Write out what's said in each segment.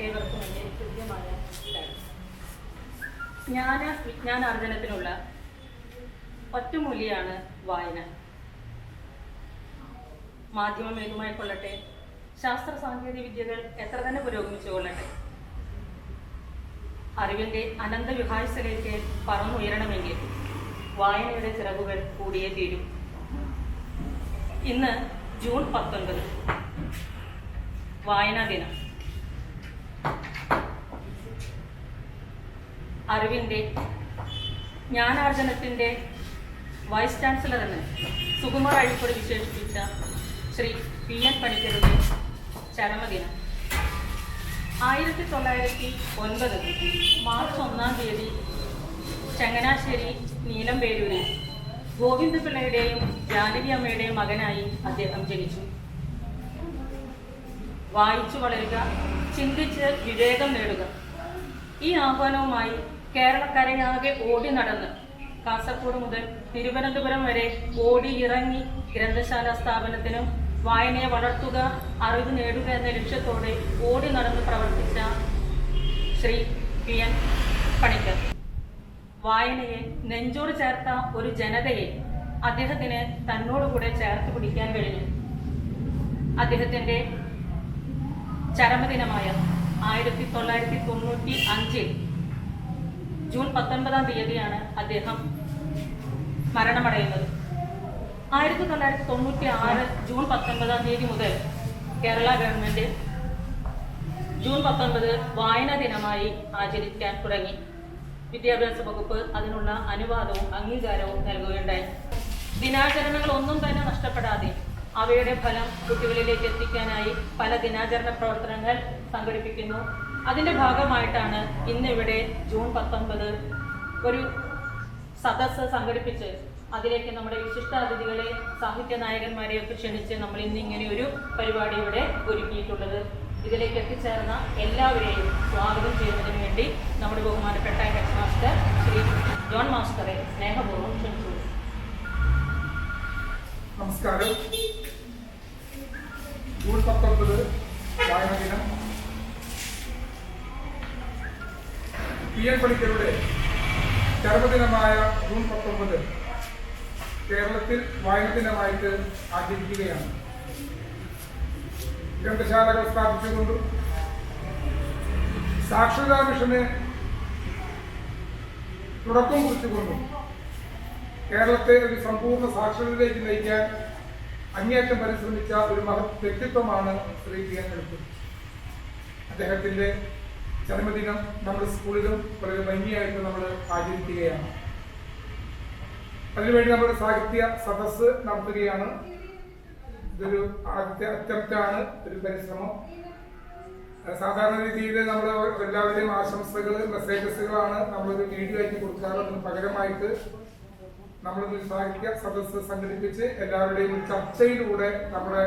ഏവർക്കും എൻ്റെ കൃത്യമായ വിജ്ഞാനാർജനത്തിനുള്ള ഒറ്റമൂലിയാണ് വായന. മാധ്യമം ഏതുമായിക്കൊള്ളട്ടെ, ശാസ്ത്ര സാങ്കേതിക വിദ്യകൾ എത്ര തന്നെ പുരോഗമിച്ചു കൊള്ളട്ടെ, അറിവിൻ്റെ അനന്ത വിഹാഴ്സയിലേക്ക് പറന്നുയരണമെങ്കിൽ വായനയുടെ ചിറകുകൾ കൂടിയേ തീരും. ഇന്ന് ജൂൺ 19 വായനാ ദിനം. അറിവിൻ്റെ ജ്ഞാനാർജനത്തിൻ്റെ വൈസ് ചാൻസലർ എന്ന് സുകുമാർ അഴീക്കോട് വിശേഷിപ്പിച്ച ശ്രീ PN പണിക്കരുടെ ചരമദിനം 1909 മാർച്ച് 1-ാം തീയതി ചങ്ങനാശ്ശേരി നീലംപേരൂരിൽ ഗോവിന്ദപിള്ളയുടെയും ജാനകി അമ്മയുടെയും മകനായി അദ്ദേഹം ജനിച്ചു. വായിച്ചു വളരുക, ചിന്തിച്ച് വിവേകം നേടുക, ഈ ആഹ്വാനവുമായി കേരളക്കരയാകെ ഓടി നടന്ന് കാസർഗോഡ് മുതൽ തിരുവനന്തപുരം വരെ ഓടി ഇറങ്ങി ഗ്രന്ഥശാല സ്ഥാപനത്തിനും വായനയെ വളർത്തുക, അറിവ് നേടുക എന്ന ലക്ഷ്യത്തോടെ ഓടി നടന്ന് പ്രവർത്തിച്ച ശ്രീ PN പണിക്കർ വായനയെ നെഞ്ചോട് ചേർത്ത ഒരു ജനതയെ അദ്ദേഹത്തിന് തന്നോടുകൂടെ ചേർത്ത് പിടിക്കാൻ കഴിഞ്ഞു. അദ്ദേഹത്തിൻ്റെ ചരമദിനമായ 1995 ജൂൺ 19-ാം തീയതിയാണ് അദ്ദേഹം മരണമടയുന്നത്. 1996 ജൂൺ 19-ാം തീയതി മുതൽ കേരള ഗവൺമെൻറ് ജൂൺ 19 വായനാ ദിനമായി ആചരിക്കാൻ തുടങ്ങി. വിദ്യാഭ്യാസ വകുപ്പ് അതിനുള്ള അനുവാദവും അംഗീകാരവും നൽകുകയുണ്ടായി. ദിനാചരണങ്ങളൊന്നും തന്നെ നഷ്ടപ്പെടാതെ അവയുടെ ഫലം കുട്ടികളിലേക്ക് എത്തിക്കാനായി പല ദിനാചരണ പ്രവർത്തനങ്ങൾ സംഘടിപ്പിക്കുന്നു. അതിൻ്റെ ഭാഗമായിട്ടാണ് ഇന്നിവിടെ ജൂൺ 19 ഒരു സദസ്സ് സംഘടിപ്പിച്ച് അതിലേക്ക് നമ്മുടെ വിശിഷ്ടാതിഥികളെ, സാഹിത്യ നായകന്മാരെയൊക്കെ ക്ഷണിച്ച് നമ്മൾ ഇന്നിങ്ങനെ ഒരു പരിപാടി ഇവിടെ ഒരുക്കിയിട്ടുള്ളത്. ഇതിലേക്ക് എത്തിച്ചേർന്ന എല്ലാവരെയും സ്വാഗതം ചെയ്യുന്നതിന് വേണ്ടി നമ്മുടെ ബഹുമാനപ്പെട്ട ഹെഡ് മാസ്റ്റർ ശ്രീ ജോൺ മാസ്റ്ററെ സ്നേഹപൂർവ്വം ക്ഷണിച്ചു. നമസ്കാരം. ജൂൺ 19 വായനാ ദിനം. PN പണിക്കരുടെ ചരമദിനമായ ജൂൺ 19 കേരളത്തിൽ വായനാ ദിനമായിട്ട് ആചരിക്കുകയാണ്. ഗ്രന്ഥശാലകൾ സ്ഥാപിച്ചുകൊണ്ടും സാക്ഷരതാ മിഷന് തുടക്കം കുറിച്ചുകൊണ്ടും കേരളത്തെ ഒരു സമ്പൂർണ്ണ സാക്ഷരതയിലേക്ക് നയിക്കാൻ അങ്ങേയറ്റം പരിശ്രമിച്ച ഒരു മഹത് വ്യക്തിത്വമാണ് ശ്രീ PN പണിക്കർ. അദ്ദേഹത്തിൻ്റെ ജന്മദിനം നമ്മുടെ സ്കൂളിലും വളരെ ഭംഗിയായിട്ട് നമ്മൾ ആചരിക്കുകയാണ്. അതിനുവേണ്ടി നമ്മൾ സാഹിത്യ സദസ്സ് നടത്തുകയാണ്. ഇതൊരു ആദ്യത്തെ അറ്റംപ്റ്റാണ്, ഒരു പരിശ്രമം. സാധാരണ രീതിയിൽ നമ്മൾ എല്ലാവരെയും ആശംസകൾ, മെസ്സേജസുകളാണ് നമ്മളൊരു വീഡിയോ ആയിട്ട് കൊടുക്കാറുള്ളതിന് പകരമായിട്ട് നമ്മളൊരു സാഹിത്യ സദസ്സ് സംഘടിപ്പിച്ച് എല്ലാവരുടെയും ചർച്ചയിലൂടെ നമ്മുടെ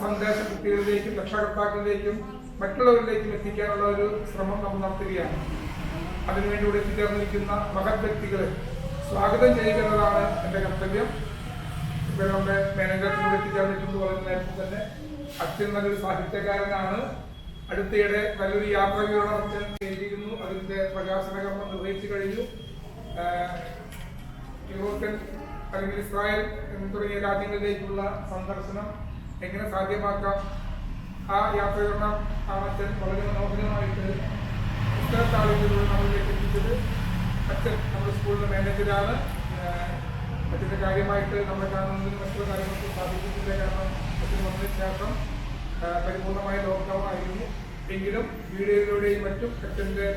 സന്ദേശം കുട്ടികളിലേക്കും രക്ഷകർത്താക്കളിലേക്കും മറ്റുള്ളവരിലേക്കും എത്തിക്കാനുള്ള ഒരു ശ്രമം നമ്മൾ നടത്തുകയാണ്. അതിനുവേണ്ടി ഇവിടെ എത്തിച്ചേർന്നിരിക്കുന്ന മഹത് വ്യക്തികളെ സ്വാഗതം ചെയ്യുന്നതാണ് എൻ്റെ കർത്തവ്യം. ഇപ്പോൾ നമ്മുടെ മേനേജറിനോട് എത്തിച്ചേർന്നിട്ടുണ്ട്. വളരെ നേരത്തെ തന്നെ അച്ഛൻ നല്ലൊരു സാഹിത്യകാരനാണ്. അടുത്തിടെ നല്ലൊരു യാത്രാവിവരണം അച്ഛൻ ചെയ്തിരുന്നു. അതിൻ്റെ പ്രകാശന കർമ്മം നിർവഹിച്ചു കഴിഞ്ഞു. യൂറോപ്യൻ അല്ലെങ്കിൽ ഇസ്രായേൽ തുടങ്ങിയ രാജ്യങ്ങളിലേക്കുള്ള സന്ദർശനം എങ്ങനെ സാധ്യമാക്കാം, ആ യാത്രാവിവരണം ആണ് അച്ഛൻ വളരെ മനോഹരമായിട്ട് പുസ്തകത്താളുകളിലൂടെ നമ്മളിലേക്ക് എത്തിച്ചത്. അച്ഛൻ നമ്മുടെ സ്കൂളിലെ മാനേജരാണ്. അച്ഛൻ്റെ കാര്യമായിട്ട് നമ്മളെ കാണുന്നതിന് മറ്റുള്ള കാര്യങ്ങൾക്ക് സാധിച്ചിട്ടില്ല. കാരണം അച്ഛൻ വന്നതിന് ശേഷം പരിപൂർണമായ ലോക്ക്ഡൗൺ ആയിരുന്നു. എങ്കിലും വീഡിയോയിലൂടെയും മറ്റും അച്ഛൻ്റെ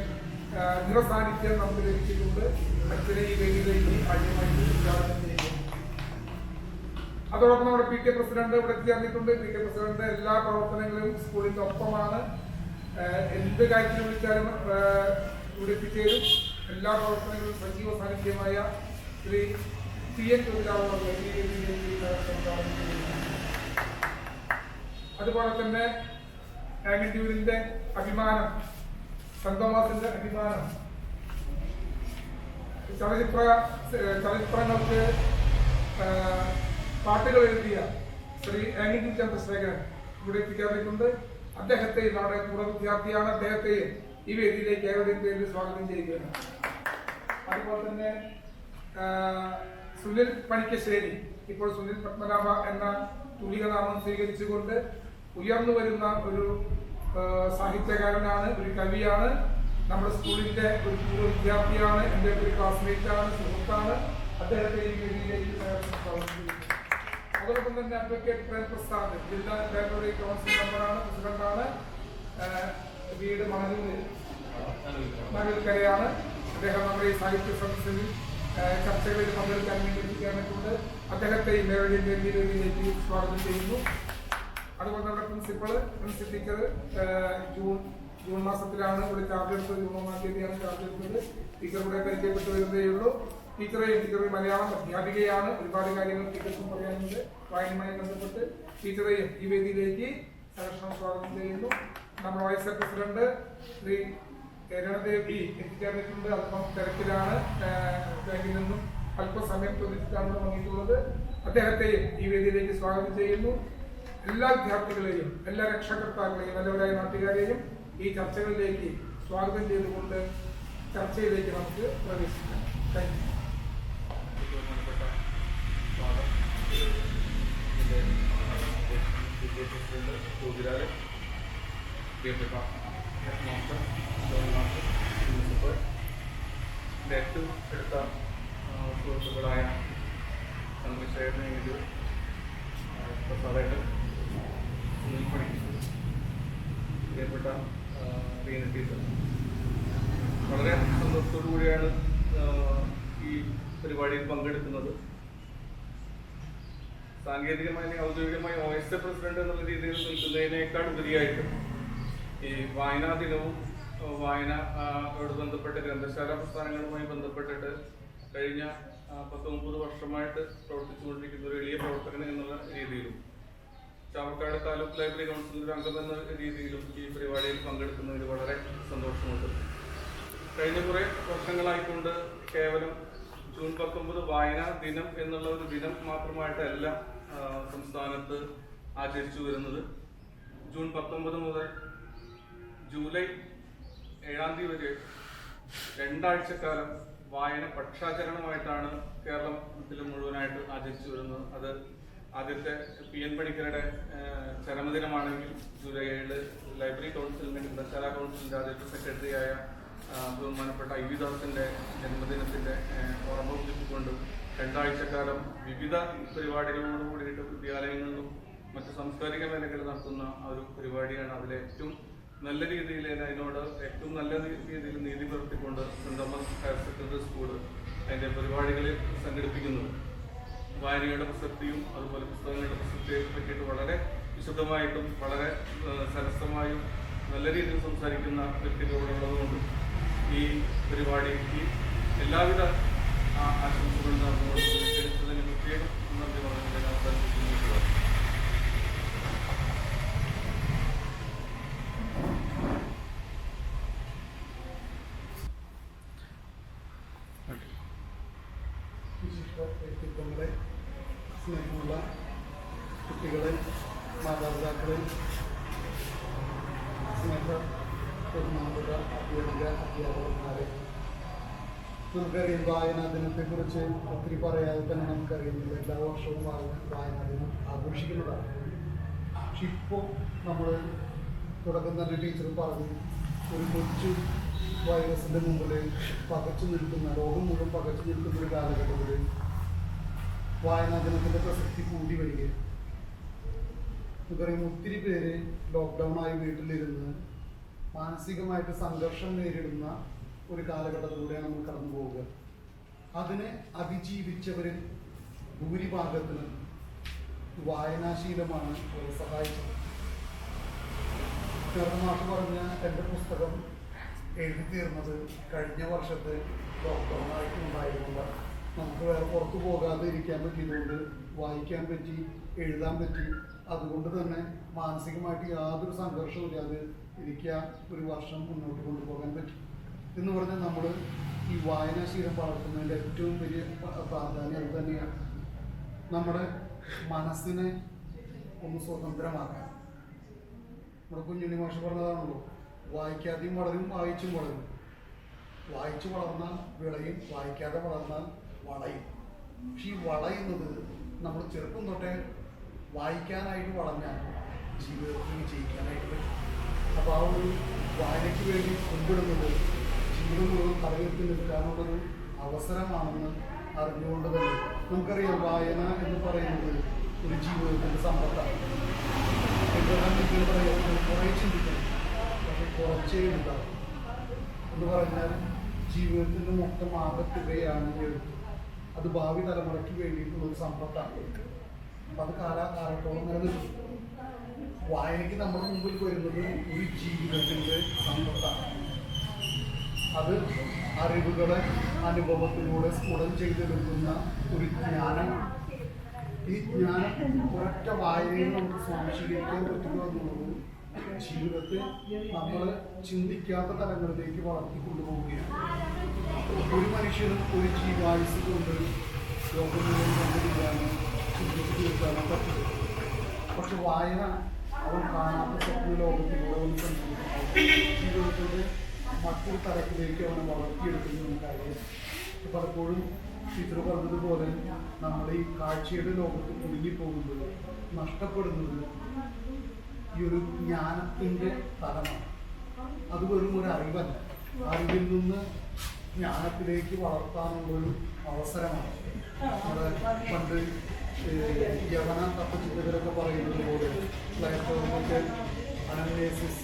നിറസാന്നിധ്യം നമുക്ക് ലഭിച്ചിട്ടുണ്ട്. അച്ഛനെ ഈ വേദിയിലേക്ക് ആദ്യമായിട്ട് ഉദ്ഘാടനം ചെയ്യുന്നു. അതോടൊപ്പം നമ്മുടെ PTA പ്രസിഡന്റ് ഇവിടെ എത്തിച്ചേർന്നിട്ടുണ്ട്. PTA പ്രസിഡന്റ് എല്ലാ പ്രവർത്തനങ്ങളും സ്കൂളിൻ്റെ ഒപ്പമാണ്. എന്ത് കാര്യത്തിന് വിളിച്ചാലും ഇവിടെ എത്തിച്ചേരും. എല്ലാ പ്രവർത്തനങ്ങളും സജീവ സാന്നിധ്യമായ ശ്രീ PN അതുപോലെ തന്നെ ആംഗിറ്റ്യൂരിന്റെ അഭിമാനം, സന്തോമാസിന്റെ അഭിമാനം, ചലച്ചിത്രങ്ങൾക്ക് പാട്ടുകൾ എഴുതിയ ശ്രീ ആംഗിറ്റ്യൂർ ചന്ദ്രശേഖരൻ ഇവിടെ എത്തിക്കാറുണ്ട്. അദ്ദേഹത്തെയും നമ്മുടെ പൂർവ്വ വിദ്യാർത്ഥിയാണ്, അദ്ദേഹത്തെയും ഈ വേദിയിലേക്ക് ഏവരുടെയും പേരിൽ സ്വാഗതം ചെയ്യുകയാണ്. അതുപോലെ തന്നെ സുനിൽ പണിക്കശ്ശേരി, ഇപ്പോൾ സുനിൽ പത്മനാഭ എന്ന തുലികനാമം സ്വീകരിച്ചുകൊണ്ട് ഉയർന്നു വരുന്ന ഒരു സാഹിത്യകാരനാണ്, ഒരു കവിയാണ്, നമ്മുടെ സ്കൂളിന്റെ ഒരു പൂർവ്വ വിദ്യാർത്ഥിയാണ്, എൻ്റെ ഒരു ക്ലാസ്മേറ്റ് ആണ്, സുഹൃത്താണ്. അദ്ദേഹത്തെ ഈ വേദിയിലേക്ക് അതോടൊപ്പം തന്നെ അഡ്വക്കേറ്റ് പ്രേംപ്രസാദ്, ജില്ലാ ലൈബ്രറി കൗൺസിൽ മെമ്പറാണ്, പ്രസിഡന്റാണ്, വീട് മണൽക്കരയാണ്. അദ്ദേഹം നമ്മുടെ ഈ സാഹിത്യ സദസ്സിൽ ചർച്ചകളിൽ പങ്കെടുക്കാൻ വേണ്ടി എത്തിക്കാനായിട്ടുണ്ട്. അദ്ദേഹത്തെ ഈ വേദിയിലേക്ക് സ്വാഗതം ചെയ്യുന്നു. അതുപോലെ നമ്മുടെ പ്രിൻസിപ്പൽ ടീച്ചർ ജൂൺ മാസത്തിലാണ് ഇവിടെ ചാർജ് എടുത്തത്, ജൂൺ 1-ാം തീയതിയാണ് ചാർജ് എടുത്തത്. ടീച്ചർ ഇവിടെ പരിചയപ്പെട്ടു വരുന്നതേ ഉള്ളൂ. ടീച്ചർ മലയാളം അധ്യാപികയാണ്, ഒരുപാട് കാര്യങ്ങൾ ടീച്ചർക്കും പറയാനുണ്ട് വായനയുമായി ബന്ധപ്പെട്ട്. ടീച്ചറെയും ഈ വേദിയിലേക്ക് സഹർഷം സ്വാഗതം ചെയ്യുന്നു. നമ്മുടെ വൈസ് പ്രസിഡന്റ് ശ്രീ രണദേവി എത്തിച്ചേർന്നിട്ടുണ്ട്, അല്പം തിരക്കിലാണ്, ബാങ്കിൽ നിന്നും അല്പസമയം ചോദിച്ചിട്ടാണ് വന്നിട്ടുള്ളത്. അദ്ദേഹത്തെയും ഈ വേദിയിലേക്ക് സ്വാഗതം ചെയ്യുന്നു. എല്ലാ വിദ്യാർത്ഥികളെയും എല്ലാ രക്ഷകർത്താക്കളെയും നല്ലവരായ നാട്ടുകാരെയും ഈ ചർച്ചകളിലേക്ക് സ്വാഗതം ചെയ്തുകൊണ്ട് ചർച്ചയിലേക്ക് നമുക്ക് പ്രവേശിക്കാം. Thank you. ഏറ്റവും എടുത്ത സുഹൃത്തുക്കളായ ചന്ദ്രശേഖരനെങ്കിൽ പ്രസാദായിട്ട് സുനിൽ പണിക്കർ, പ്രിയപ്പെട്ട റീന ടീച്ചർ, വളരെ സന്തോഷത്തോടു കൂടിയാണ് ഈ പരിപാടിയിൽ പങ്കെടുക്കുന്നത്. സാങ്കേതികമായി ഔദ്യോഗികമായി OSA പ്രസിഡന്റ് എന്നുള്ള രീതിയിൽ നിൽക്കുന്നതിനേക്കാൾ ഉപരിയായിട്ട് ഈ വായനാ ദിനവും വായനയോട് ബന്ധപ്പെട്ട് ഗ്രന്ഥശാല പ്രസ്ഥാനങ്ങളുമായി ബന്ധപ്പെട്ടിട്ട് കഴിഞ്ഞ 10-30 വർഷമായിട്ട് പ്രവർത്തിച്ചുകൊണ്ടിരിക്കുന്ന ഒരു എളിയ പ്രവർത്തകൻ എന്നുള്ള രീതിയിലും ചാവക്കാട് താലൂക്ക് ലൈബ്രറി കൗൺസിലിന്റെ അംഗം എന്ന രീതിയിലും ഈ പരിപാടിയിൽ പങ്കെടുക്കുന്നതിൽ വളരെ സന്തോഷമുണ്ട്. കഴിഞ്ഞ കുറേ വർഷങ്ങളായിക്കൊണ്ട് കേവലം ജൂൺ 19 വായനാ ദിനം എന്നുള്ള ഒരു ദിനം മാത്രമായിട്ടല്ല സംസ്ഥാനത്ത് ആചരിച്ചു വരുന്നത്. ജൂൺ 19 മുതൽ ജൂലൈ 7-ാം തീയതി വരെ 2 ആഴ്ചക്കാലം വായന പക്ഷാചരണമായിട്ടാണ് കേരളത്തിൽ മുഴുവനായിട്ട് ആചരിച്ചു വരുന്നത്. അത് ആദ്യത്തെ PN പണിക്കരുടെ ചരമദിനമാണെങ്കിൽ ജൂലൈ 7 ലൈബ്രറി കൗൺസിലിന്റെ ഗ്രന്ഥശാല കൗൺസിലിന്റെ ആദ്യത്തെ സെക്രട്ടറിയായ ബഹുമാനപ്പെട്ട IV ദാസിന്റെ ജന്മദിനത്തിന്റെ ഓർമ്മ പുതുക്കിക്കൊണ്ട് 2 ആഴ്ചക്കാലം വിവിധ പരിപാടികളോട് കൂടിയിട്ട് വിദ്യാലയങ്ങളിലും മറ്റ് സാംസ്കാരിക മേഖലകളിൽ നടത്തുന്ന ഒരു പരിപാടിയാണ്. അതിലെ ഏറ്റവും നല്ല രീതിയിൽ അതിനോട് ഏറ്റവും നല്ല രീതിയിൽ നീതി പുലർത്തിക്കൊണ്ട് Saint Thomas higher secondary school അതിന്റെ പരിപാടികളിൽ സംഘടിപ്പിക്കുന്നത്. വായനയുടെ പ്രസക്തിയും അതുപോലെ പുസ്തകങ്ങളുടെ പ്രസക്തിയെ പറ്റിയിട്ട് വളരെ വിശദമായിട്ടും വളരെ സരസമായും നല്ല രീതിയിൽ സംസാരിക്കുന്ന വ്യക്തികളോടുള്ളതുകൊണ്ട് ഈ പരിപാടിക്ക് എല്ലാവിധ ആശംസകളും നടന്നുകൊണ്ട് ക്ഷണിച്ചതിന് പ്രത്യേകം നന്ദി പറഞ്ഞതിന് അവസാനിപ്പിക്കുന്നു. വ്യക്തിത്വങ്ങളെ, സ്നേഹമുള്ള കുട്ടികളെ, മാതാപിതാക്കളെ, ബഹുമാനപ്പെട്ട അധ്യാപകന്മാരെ, നമുക്കറിയാം വായനാ ദിനത്തെക്കുറിച്ച് ഒത്തിരി പറയാതെ തന്നെ നമുക്കറിയുന്നില്ല. എല്ലാ വർഷവും വായനാ ദിനം ആഘോഷിക്കുന്നതാണ്. പക്ഷെ ഇപ്പോൾ നമ്മൾ തുടക്കം തന്നെ ടീച്ചർ പറഞ്ഞു, ഒരു കൊച്ചു വൈറസിൻ്റെ മുമ്പിൽ പകച്ചു നിൽക്കുന്ന, ലോകം മുഴുവൻ പകച്ചു നിൽക്കുന്ന ഒരു കാലഘട്ടത്തിൽ വായനാ ദിനത്തിൻ്റെ പ്രസക്തി കൂടി വരികയാണ്. നമുക്കറിയാം ഒത്തിരി പേര് ലോക്ക്ഡൗണായി വീട്ടിലിരുന്ന് മാനസികമായിട്ട് സംഘർഷം നേരിടുന്ന ഒരു കാലഘട്ടത്തിലൂടെയാണ് നമ്മൾ കടന്നു പോവുക. അതിനെ അതിജീവിച്ചവരിൽ ഭൂരിഭാഗത്തിന് വായനാശീലമാണ് അവരെ സഹായിച്ചത്. മാഷ് പറഞ്ഞ എൻ്റെ പുസ്തകം എഴുതി തീർന്നത് കഴിഞ്ഞ വർഷത്തെ ലോക്ക്ഡൗണായിട്ടുണ്ടായിരുന്നില്ല. നമുക്ക് വേറെ പുറത്തു പോകാതെ ഇരിക്കാൻ പറ്റിയതുകൊണ്ട് വായിക്കാൻ പറ്റി, എഴുതാൻ പറ്റി. അതുകൊണ്ട് തന്നെ മാനസികമായിട്ട് യാതൊരു സംഘർഷവും ഇല്ലാതെ ഇരിക്കാൻ ഒരു വർഷം മുന്നോട്ട് കൊണ്ടുപോകാൻ പറ്റി. എന്ന് പറഞ്ഞാൽ നമ്മൾ ഈ വായനാശീലം വളർത്തുന്നതിൻ്റെ ഏറ്റവും വലിയ പ്രാധാന്യം അത് തന്നെയാണ്. നമ്മുടെ മനസ്സിനെ ഒന്ന് സ്വതന്ത്രമാക്കാൻ, നമ്മുടെ കുഞ്ഞുണ്ണി മാഷ് പറഞ്ഞതാണല്ലോ, വായിക്കാതെയും വളരും വായിച്ചും വളരും. വായിച്ചു വളർന്നാൽ വിളയും, വായിക്കാതെ വളർന്നാൽ വളയും. പക്ഷെ ഈ വളയുന്നത് നമ്മൾ ചെറുപ്പം തൊട്ടേ വായിക്കാനായിട്ട് വളർന്നാൽ ജീവിതത്തിൽ വിജയിക്കാനായിട്ട് പറ്റും. അപ്പോൾ ആ ഒരു വായനയ്ക്ക് വേണ്ടി മുൻപിടുന്നത് ജീവിതം മുഴുവൻ തലയുയർത്തി നിൽക്കാനുള്ളൊരു അവസരമാണെന്ന് അറിഞ്ഞുകൊണ്ട് തന്നെ നമുക്കറിയാം, വായന എന്ന് പറയുന്നത് ഒരു ജീവിതത്തിൻ്റെ സമ്പത്താണ്. എന്തെല്ലാം പറയുന്നത് കുറേ ചിന്തിക്കണം, പക്ഷെ കുറച്ചേ ഉണ്ടാകും എന്ന് പറഞ്ഞാൽ ജീവിതത്തിൻ്റെ മൊത്തം ആകത്തുകയാണ് എഴുത്ത്. അത് ഭാവി തലമുറയ്ക്ക് വേണ്ടിയിട്ടുള്ളൊരു സമ്പത്താണ്. അപ്പം അത് കാലാകാലത്തോളം നിലനിൽക്കും. വായനയ്ക്ക് നമ്മുടെ മുമ്പിൽ വരുന്നത് ഒരു ജീവിതത്തിൻ്റെ സമ്പത്താണ്. അത് അറിവുകളെ അനുഭവത്തിലൂടെ സ്ഫുടം ചെയ്തെടുക്കുന്ന ഒരു ജ്ഞാനമാണ്. ഈ ജ്ഞാനം ഒരൊറ്റ വായനയിൽ നമുക്ക് സ്വാംശീകരിക്കാൻ പറ്റുക എന്നുള്ളത് ജീവിതത്തെ നമ്മൾ ചിന്തിക്കാത്ത തലങ്ങളിലേക്ക് വളർത്തിക്കൊണ്ടുപോവുകയാണ്. ഒരു മനുഷ്യനും ഒരു ജീവായുസ് കൊണ്ട് ലോകം മുഴുവൻ കണ്ടുപിടിക്കാനോ ചിന്തിച്ച് തീർക്കാനോ പറ്റില്ല. പക്ഷെ വായന അവൻ കാണാത്ത സ്വപ്ന ലോകത്തിലൂടെ അവൻ സഞ്ചരിക്കും. ജീവിതത്തിൻ്റെ മറ്റൊരു തലത്തിലേക്ക് അവനെ വളർത്തിയെടുക്കുന്ന കാര്യം പലപ്പോഴും ടീച്ചർ പറഞ്ഞതുപോലെ നമ്മൾ ഈ കാഴ്ചയുടെ ലോകത്ത് കുടുങ്ങിപ്പോകുന്നത്, നഷ്ടപ്പെടുന്നത് ഈ ഒരു ജ്ഞാനത്തിൻ്റെ തലമാണ്. അത് വെറും ഒരു അറിവല്ല, അറിവിൽ നിന്ന് ജ്ഞാനത്തിലേക്ക് വളർത്താനുള്ളൊരു അവസരമാണ്. നമ്മുടെ പണ്ട് യവന തത്വചിന്തകരൊക്കെ പറയുന്നത് പോലെ പ്ലേറ്റോയുടെ അനന്വേസിസ്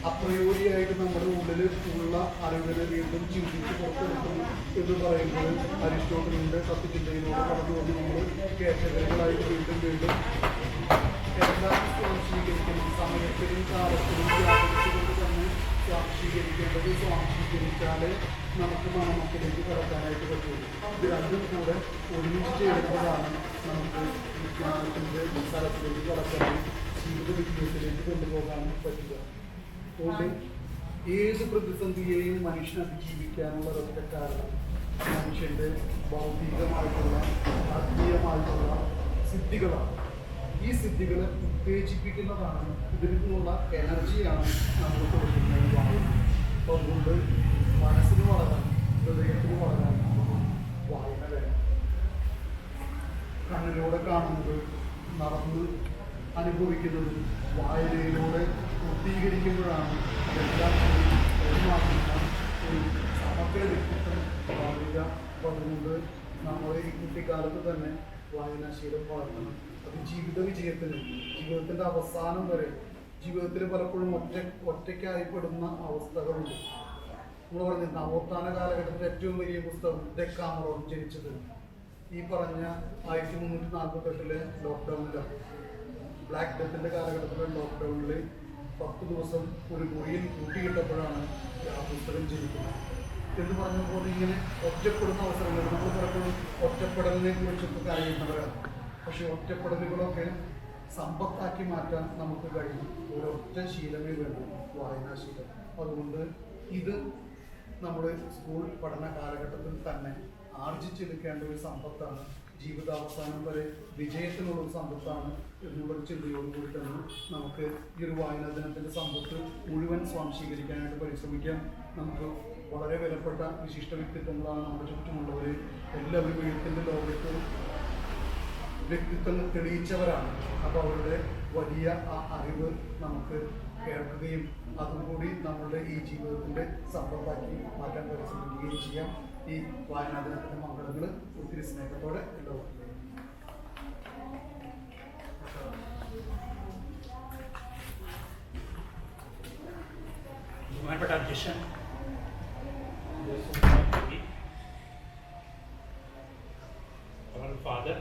അപ്രയോരിയായിട്ട് നമ്മുടെ ഉള്ളിൽ ഉള്ള അറിവിനെ വീണ്ടും ചിന്തിച്ച് പുറത്തെടുക്കുന്നു എന്ന് പറയുന്നത് അരിസ്റ്റോട്ടലിൻ്റെ തത്വചിന്തയിലൂടെ കടന്നുകൊണ്ട് നമ്മൾ കേട്ടകകളായിട്ട് വീണ്ടും വീണ്ടും എല്ലാം സ്വാംശീകരിക്കണം. സമയത്തിലും കാലത്തിലും വ്യാപരിച്ചുകൊണ്ട് തന്നെ സ്വാംശീകരിക്കേണ്ടത് സ്വാംശീകരിച്ചാലേ നമുക്ക് മണമത്തിലേക്ക് കടക്കാനായിട്ട് പറ്റുള്ളൂ. ഇത് രണ്ടും കൂടെ ഒരുമിച്ച് ചേരുന്നതാണ് നമുക്ക് വിജ്ഞാനത്തിൻ്റെ സ്ഥലത്തിലേക്ക് കടക്കാനും ജീവിത വിജയത്തിലേക്ക് കൊണ്ടുപോകാനും പറ്റുക. അതുകൊണ്ട് ഏത് പ്രതിസന്ധിയെയും മനുഷ്യൻ അതിജീവിക്കാനുള്ള ഒരൊറ്റ കാരണം മനുഷ്യൻ്റെ ഭൗതികമായിട്ടുള്ള ആത്മീയമായിട്ടുള്ള സിദ്ധികളാണ്. ഈ സിദ്ധികളെ ഉത്തേജിപ്പിക്കുന്നതാണ്, ഇതിനുള്ള എനർജിയാണ് നമ്മൾ കൊടുക്കുന്നത് വായന. അപ്പോൾ അതുകൊണ്ട് മനസ്സിന് വളരാൻ, ഹൃദയത്തിന് വളരാൻ വായന വേണം. കണ്ണിലൂടെ കാണുന്നത്, നടന്ന് അനുഭവിക്കുന്നത് വായനയിലൂടെ പൂർത്തീകരിക്കുമ്പോഴാണ് അതെല്ലാം ഒഴിവാക്കുന്ന ഒരു സമഗ്ര വ്യക്തിത്വം വളരുക. അപ്പോൾ അതുകൊണ്ട് നമ്മൾ ഈ കുട്ടിക്കാലത്ത് തന്നെ വായനാശീലം വളർത്തണം. അത് ജീവിത വിജയത്തിന്, ജീവിതത്തിൻ്റെ അവസാനം വരെ ജീവിതത്തിൽ പലപ്പോഴും ഒറ്റയ്ക്കായിപ്പെടുന്ന അവസ്ഥകളുണ്ട്. നമ്മൾ പറഞ്ഞ നവോത്ഥാന കാലഘട്ടത്തിലെ ഏറ്റവും വലിയ പുസ്തകം ഡെക്കാമറോൺ ജനിച്ചത് ഈ പറഞ്ഞ 1348 ലോക്ക്ഡൗണിലാണ്. ബ്ലാക്ക് ഡെത്തിൻ്റെ കാലഘട്ടത്തിലെ ലോക്ക്ഡൗണിൽ 10 ദിവസം ഒരു മുറിയിൽ കൂട്ടിയിട്ടപ്പോഴാണ് ആ പുസ്തകം ജനിക്കുന്നത്. എന്ന് പറഞ്ഞപ്പോൾ ഇങ്ങനെ ഒറ്റപ്പെടുന്ന അവസരങ്ങൾ നമ്മൾ പലപ്പോഴും ഒറ്റപ്പെടലിനെ കുറിച്ചൊക്കെ അറിയുന്നവരാണ്. പക്ഷെ ഒറ്റപ്പെടലുകളൊക്കെ സമ്പത്താക്കി മാറ്റാൻ നമുക്ക് കഴിയും. ഒരൊറ്റ ശീലമേ വേണം, വായനാശീലം. അതുകൊണ്ട് ഇത് നമ്മുടെ സ്കൂൾ പഠന കാലഘട്ടത്തിൽ തന്നെ ആർജിച്ചെടുക്കേണ്ട ഒരു സമ്പത്താണ്. ജീവിതാവസാനം വരെ വിജയത്തിനുള്ളൊരു സമ്പത്താണ് എന്നുള്ളൊരു ചിന്തയോടുകൂടി തന്നെ നമുക്ക് ഈ ഒരു വായനാ ദിനത്തിൻ്റെ സമ്പത്ത് മുഴുവൻ സ്വാംശീകരിക്കാനായിട്ട് പരിശ്രമിക്കാം. നമുക്ക് വളരെ വിലപ്പെട്ട വിശിഷ്ട വ്യക്തിത്വങ്ങളാണ് നമ്മുടെ ചുറ്റുമുള്ളവർ. എല്ലാവരും എഴുത്തിൻ്റെ ലോകത്ത് വ്യക്തിത്വങ്ങൾ തെളിയിച്ചവരാണ്. അപ്പോൾ അവരുടെ വലിയ ആ അറിവ് നമുക്ക് കേൾക്കുകയും അതുകൂടി നമ്മളുടെ ഈ ജീവിതത്തിൻ്റെ സമ്പത്താക്കി മാറ്റാൻ പരിശ്രമിക്കുകയും ചെയ്യാം. ഈ വായനാ ദിനത്തിൻ്റെ മംഗളങ്ങൾ ഒത്തിരി സ്നേഹത്തോടെ എല്ലാവർക്കും ബഹുമാനപ്പെട്ട അധ്യക്ഷൻ ഫാദർ,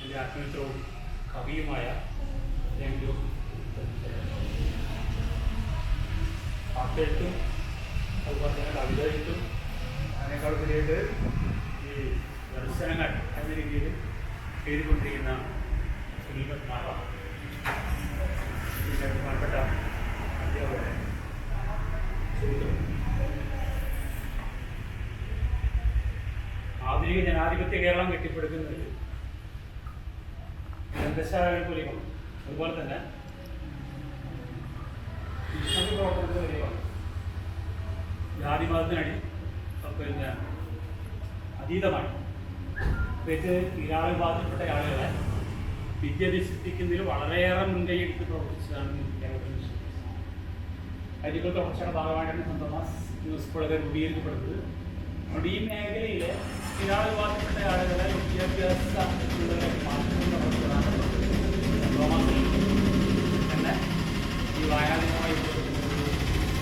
എൻ്റെ ആത്മമിത്രവും കവിയുമായ പാട്ടെഴുത്തും അതുപോലെ തന്നെ കവിത എഴുത്തും അതിനേക്കാൾ വലിയത് ഈ ദർശനങ്ങൾ എന്ന രീതിയിൽ എഴുതിക്കൊണ്ടിരിക്കുന്ന ശ്രീമത്മാവാണ്. ഇതിൻ്റെ ബഹുമാനപ്പെട്ട അധ്യാപകരെ ആധുനിക ജനാധിപത്യ കേരളം കെട്ടിപ്പടുക്കുന്നത് ഗ്രന്ഥശാലകൾ പോലെയും അതുപോലെ തന്നെ പ്രവർത്തനത്തിൽ വരെ വന്നു. ജാതി മതത്തിനടി പിന്നെ അതീതമായി പ്രത്യേകിച്ച് കീഴാള വിഭാഗത്തിൽപ്പെട്ട ആളുകളെ വിദ്യാഭ്യസിപ്പിക്കുന്നതിൽ വളരെയേറെ മുൻകൈ എടുത്ത് പ്രവർത്തിച്ചതാണ് കേരളത്തിൽ. അതിൻ്റെ തുടർച്ചയുടെ ഭാഗമായിട്ടാണ് സെന്റ് തോമസ് സ്കൂളൊക്കെ രൂപീകരിക്കപ്പെടുന്നത്. അതുകൊണ്ട് ഈ മേഖലയിൽ കീഴാള വിഭാഗത്തിൽപ്പെട്ട ആളുകളെ വിദ്യാഭ്യാസത്തിലേക്ക് മാറ്റുന്ന പ്രവർത്തനമാണ് സെന്റ് തോമസിൽ തന്നെ ഈ വായനാദിനമായി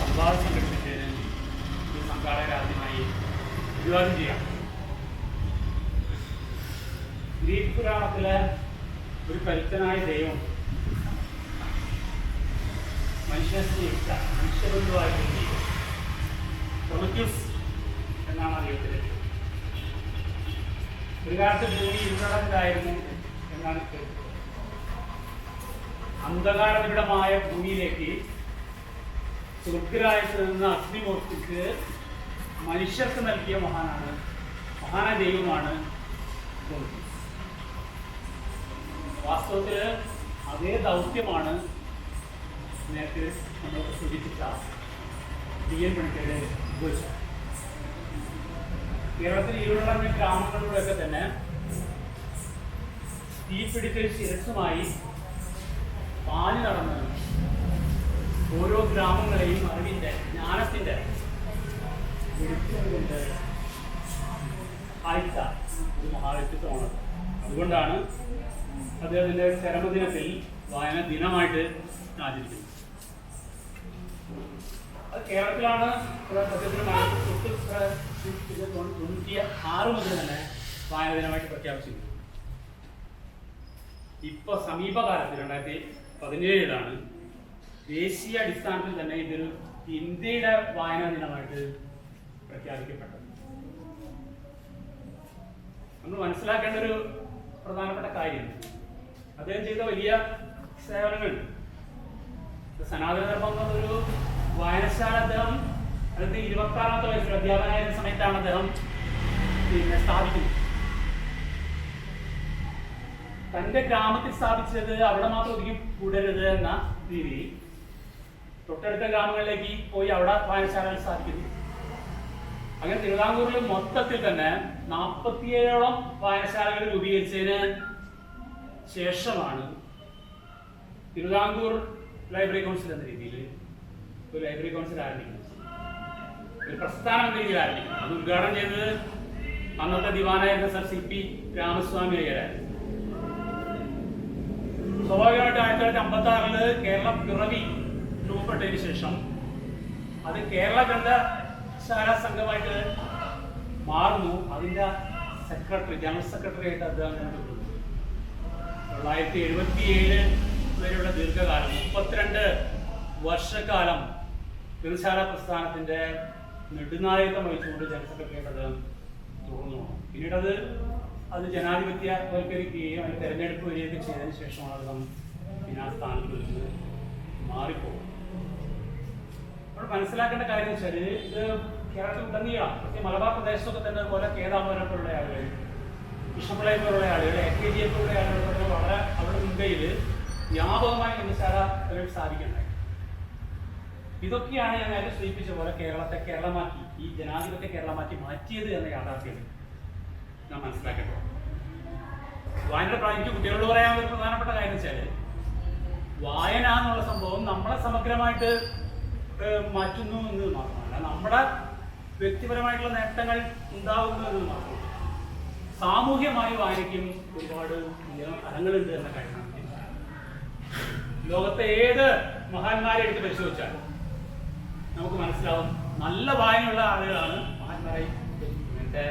സംവാദം സംഘടിപ്പിച്ചതിന് ഈ സംഘാടകരെ ആദ്യമായി അഭിവാദ്യം ചെയ്യാം. ഗ്രീക്ക് പുരാണത്തിലെ ഒരു കരുത്തനായ ദൈവം മനുഷ്യനെ സ്നേഹിച്ച മനുഷ്യബന്ധുവായിട്ടുള്ള ദൈവം പ്രൊമറ്റ്യൂസ് എന്നാണ് ദൈവത്തിൻ്റെ പേര്. ഒരു കാലത്ത് ഭൂമി ഇരുളടങ്ങായിരുന്നു എന്നാണ് കേട്ടത്. അന്ധകാരനിബിഡമായ ഭൂമിയിലേക്ക് സ്വർഗ്ഗരാജ്യത്ത് നിന്ന് അഗ്നിമൂർത്തിക്ക് മനുഷ്യർക്ക് നൽകിയ മഹാനായ ദൈവമാണ് പ്രൊമറ്റ്യൂസ്. വാസ്തവത്തിൽ അതേ ദൗത്യമാണ് നേരത്തെ നമ്മൾ സൂചിപ്പിച്ച DN പണിക്കരുടെ ഉപയോഗിച്ചത്. കേരളത്തിൽ ഇരുളടങ്ങിയ ഗ്രാമങ്ങളിലൂടെയൊക്കെ തന്നെ തീപിടിക്കൽ ശിരസുമായി പാഞ്ഞു നടന്ന് ഓരോ ഗ്രാമങ്ങളെയും അറിവിൻ്റെ ജ്ഞാനത്തിൻ്റെ വെളിച്ചം അയച്ച ഒരു മഹാവ്യക്തിത്വമാണ്. അതുകൊണ്ടാണ് അദ്ദേഹത്തിൻ്റെ ചരമദിനത്തിൽ വായന ദിനമായിട്ട് ആചരിക്കുന്നത്. അത് കേരളത്തിലാണ് സത്യത്തിന് 1996 മുതൽ തന്നെ വായന ദിനമായിട്ട് പ്രഖ്യാപിച്ചിരുന്നത്. ഇപ്പോൾ സമീപകാലത്ത് 2017 ദേശീയ അടിസ്ഥാനത്തിൽ തന്നെ ഇതൊരു ഇന്ത്യയുടെ വായനാ ദിനമായിട്ട് പ്രഖ്യാപിക്കപ്പെട്ടത്. നമ്മൾ മനസ്സിലാക്കേണ്ട ഒരു പ്രധാനപ്പെട്ട കാര്യം അദ്ദേഹം ചെയ്ത വലിയ സേവനങ്ങളുണ്ട്. സനാതന ധർമ്മം എന്നൊരു വായനശാല അദ്ദേഹം അതിന്റെ 26ാമത്തെ വയസ്സിൽ അധ്യാപകനായിരുന്ന സമയത്താണ് അദ്ദേഹം സ്ഥാപിക്കുന്നത്. തന്റെ ഗ്രാമത്തിൽ സ്ഥാപിച്ചത് അവിടെ മാത്രം ഒതുക്കി കൂടരുത് എന്ന രീതിയിൽ തൊട്ടടുത്ത ഗ്രാമങ്ങളിലേക്ക് പോയി അവിടെ വായനശാലകൾ സ്ഥാപിക്കുന്നു. അങ്ങനെ തിരുവിതാംകൂറിൽ മൊത്തത്തിൽ തന്നെ 47ഓളം വായനശാലകൾ രൂപീകരിച്ചതിന് ശേഷമാണ് തിരുവിതാംകൂർ ലൈബ്രറി കൗൺസിൽ എന്ന രീതിയിൽ ഒരു ലൈബ്രറി കൗൺസിൽ ആരംഭിക്കുന്നത്, ഒരു പ്രസ്ഥാനം എന്ന രീതിയിൽ ആരംഭിക്കുന്നത്. അത് ഉദ്ഘാടനം ചെയ്തത് അന്നത്തെ ദിവാനായിരുന്ന സർ CP രാമസ്വാമി അയ്യരായിരുന്നു. സ്വാഭാവികമായിട്ട് 1956 കേരള പിറവി രൂപപ്പെട്ടതിന് ശേഷം അത് കേരള ഗ്രന്ഥശാല സംഘമായിട്ട് മാറുന്നു. അതിൻ്റെ ജനറൽ സെക്രട്ടറി ആയിട്ട് അദ്ദേഹം 1977 വരെയുള്ള ദീർഘകാലം 32 വർഷക്കാലം ഗ്രന്ഥശാല പ്രസ്ഥാനത്തിന്റെ നെടുനായകത്വം വഹിച്ചുകൊണ്ട് ജനറൽ സെക്രട്ടറി ആയിട്ട് അദ്ദേഹം തുടർന്നു. പിന്നീട് അത് ജനാധിപത്യവൽക്കരിക്കുകയും അതിന് തെരഞ്ഞെടുപ്പ് വരികയൊക്കെ ചെയ്തതിന് ശേഷമാണ് അദ്ദേഹം പിന്നെ ആ സ്ഥാനത്ത് നിന്ന് മാറിപ്പോകും. നമ്മൾ മനസ്സിലാക്കേണ്ട കാര്യം എന്ന് വെച്ചാൽ ഇത് കേരളത്തിൽ ഉടനീളം പ്രത്യേക മലബാർ പ്രദേശത്തൊക്കെ തന്നെ അതുപോലെ കേദാമരം പോലുള്ള ആളുകൾ, കൃഷ്ണപിള്ളയെ പോലുള്ള ആളുകൾ, AKGയെ പോലുള്ള ആളുകൾ വളരെ അവരുടെ മുൻകൈയിൽ വ്യാപകമായി ഗ്രന്ഥശാല സ്ഥാപിക്കണ്ടായി. ഇതൊക്കെയാണ് ഞാൻ നേരത്തെ സൂചിപ്പിച്ച പോലെ കേരളത്തെ കേരളമാക്കി, ഈ ജനാധിപത്യ കേരളമാക്കി മാറ്റിയത് എന്ന യാഥാർത്ഥ്യം ഞാൻ മനസ്സിലാക്കട്ടോ. വായനയുടെ പ്രായം കുട്ടികളോട് പറയാൻ ഒരു പ്രധാനപ്പെട്ട കാര്യം വെച്ചാൽ വായന എന്നുള്ള സംഭവം നമ്മളെ സമഗ്രമായിട്ട് മാറ്റുന്നു എന്നത് മാത്രമല്ല, നമ്മുടെ വ്യക്തിപരമായിട്ടുള്ള നേട്ടങ്ങൾ ഉണ്ടാകുന്നു എന്നത് മാത്രമല്ല, സാമൂഹ്യമായി വായനയ്ക്കും ഒരുപാട് ഫലങ്ങളുണ്ട് എന്ന കാര്യമാണ്. ലോകത്തെ ഏത് മഹാന്മാരെ എടുത്ത് പരിശോധിച്ചാലും നമുക്ക് മനസ്സിലാവും നല്ല വായനയുള്ള ആളുകളാണ് മഹാന്മാരായി. എന്റെ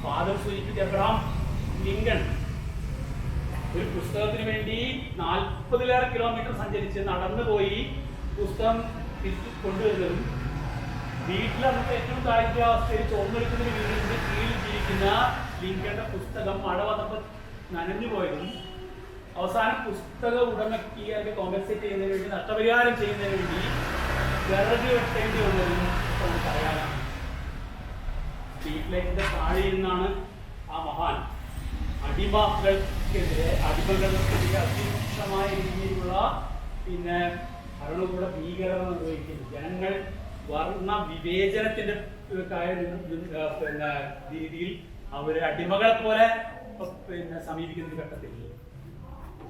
ഫാദർ സൂചിപ്പിച്ച എബ്രഹാം ലിങ്കൺ ഒരു പുസ്തകത്തിന് വേണ്ടി 40-ലേറെ കിലോമീറ്റർ സഞ്ചരിച്ച് നടന്നു പോയി പുസ്തകം തിരിച്ചു കൊണ്ടുവരുന്നതും വീട്ടിൽ അന്നത്തെ ഏറ്റവും ദാരിദ്ര്യാവസ്ഥയിൽ ചോർന്നൊലിക്കുന്ന വീടിന്റെ കീഴിൽ ജീവിക്കുന്ന ലിങ്കന്റെ പുസ്തകം മഴ വന്നപ്പോൾ നനഞ്ഞു പോയതും അവസാനം പുസ്തക ഉടമയ്ക്ക് അതിന്റെ കോമ്പൻസേറ്റ് ചെയ്യുന്നതിന് വേണ്ടി, നഷ്ടപരിഹാരം ചെയ്യുന്നതിന് വേണ്ടി വിറക് വെട്ടേണ്ടി വന്നതും നമുക്കറിയാനാണ്. വീട്ടിലേക്കിന്റെ താഴെ നിന്നാണ് ആ മഹാൻ അടിമകൾക്കെതിരെ അതിരൂക്ഷമായ രീതിയിലുള്ള ഭരണകൂട ഭീകരത നിർവഹിക്കുന്നു. ജനങ്ങൾ വർണ്ണ വിവേചനത്തിന്റെ പിന്നെ രീതിയിൽ അവരെ അടിമകളെ പോലെ പിന്നെ സമീപിക്കുന്ന ഘട്ടത്തിൽ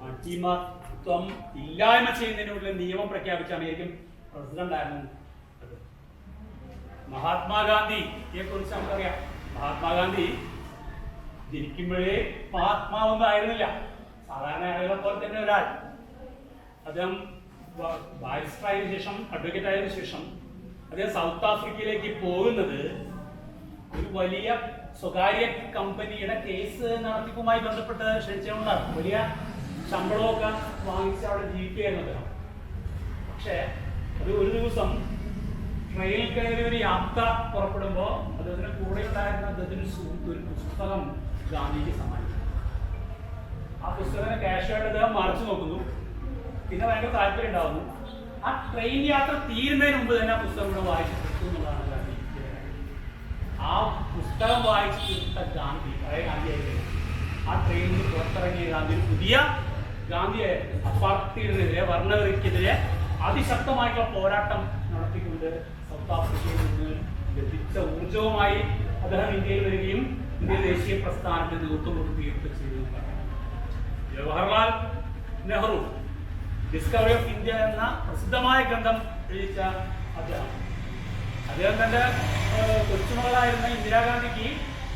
അടിമത്വം ഇല്ലായ്മ ചെയ്യുന്നതിനുള്ള നിയമം പ്രഖ്യാപിച്ച അമേരിക്കൻ പ്രസിഡന്റ് ആയിരുന്നു അത്. മഹാത്മാഗാന്ധിയെ കുറിച്ച് നമുക്കറിയാം. മഹാത്മാഗാന്ധി ജനിക്കുമ്പോഴേ മഹാത്മാവൊന്നും ആയിരുന്നില്ല, സാധാരണ ആളുകളെ പോലെ തന്നെ ഒരാൾ. അദ്ദേഹം ബാരിസ്റ്റർ ആയതിനു ശേഷം, അഡ്വക്കേറ്റ് ആയതിനു ശേഷം അദ്ദേഹം സൗത്ത് ആഫ്രിക്കയിലേക്ക് പോകുന്നത് ഒരു വലിയ സ്വകാര്യ കമ്പനിയുടെ കേസ് നടത്തിപ്പുമായി ബന്ധപ്പെട്ട് ക്ഷണിച്ചുകൊണ്ടാണ്. വലിയ ശമ്പളമൊക്കെ വാങ്ങിച്ച് അവിടെ ജീവിക്കുകയായിരുന്നു അദ്ദേഹം. പക്ഷേ അത് ഒരു ദിവസം ട്രെയിനിൽ കയറി ഒരു യാത്ര പുറപ്പെടുമ്പോൾ അദ്ദേഹത്തിന് കൂടെ ഉണ്ടായിരുന്ന അദ്ദേഹത്തിന് ഒരു പുസ്തകം ഗാന്ധിക്ക് സമ്മാനിച്ചു. ആ പുസ്തകം ക്യാഷായിട്ട് അദ്ദേഹം മറിച്ചു നോക്കുന്നു. പിന്നെ ഭയങ്കര താല്പര്യം ഉണ്ടാവുന്നു. ആ ട്രെയിൻ യാത്ര തീരുന്നതിന് മുമ്പ് തന്നെ ആ പുസ്തകം ഇവിടെ വായിച്ചു തീർത്തു എന്നുള്ളതാണ് ഗാന്ധി. ആ പുസ്തകം വായിച്ചു തീർത്ത ഗാന്ധി, പഴയ ഗാന്ധിയായിരുന്നു. ആ ട്രെയിനിൽ പുറത്തിറങ്ങിയ ഗാന്ധി ഒരു പുതിയ ഗാന്ധിയായിരുന്നു. അപ്പാർത്തീഡിനെതിരെ, വർണ്ണവെറിക്കെതിരെ അതിശക്തമായിട്ടുള്ള പോരാട്ടം നടത്തിക്കൊണ്ട് സൗത്ത് ആഫ്രിക്കയിൽ നിന്ന് ലഭിച്ച ഊർജവുമായി അദ്ദേഹം ഇന്ത്യയിൽ വരികയും ഇന്ത്യൻ ദേശീയ പ്രസ്ഥാനത്തിന് നേതൃത്വം കൊടുക്കുകയൊക്കെ ചെയ്തു. Jawaharlal Nehru discovery of India എന്ന പ്രസിദ്ധമായ ഗ്രന്ഥം രചിച്ച അദ്ദേഹം തന്റെ കൊച്ചുമകളായിരുന്ന ഇന്ദിരാഗാന്ധിക്ക്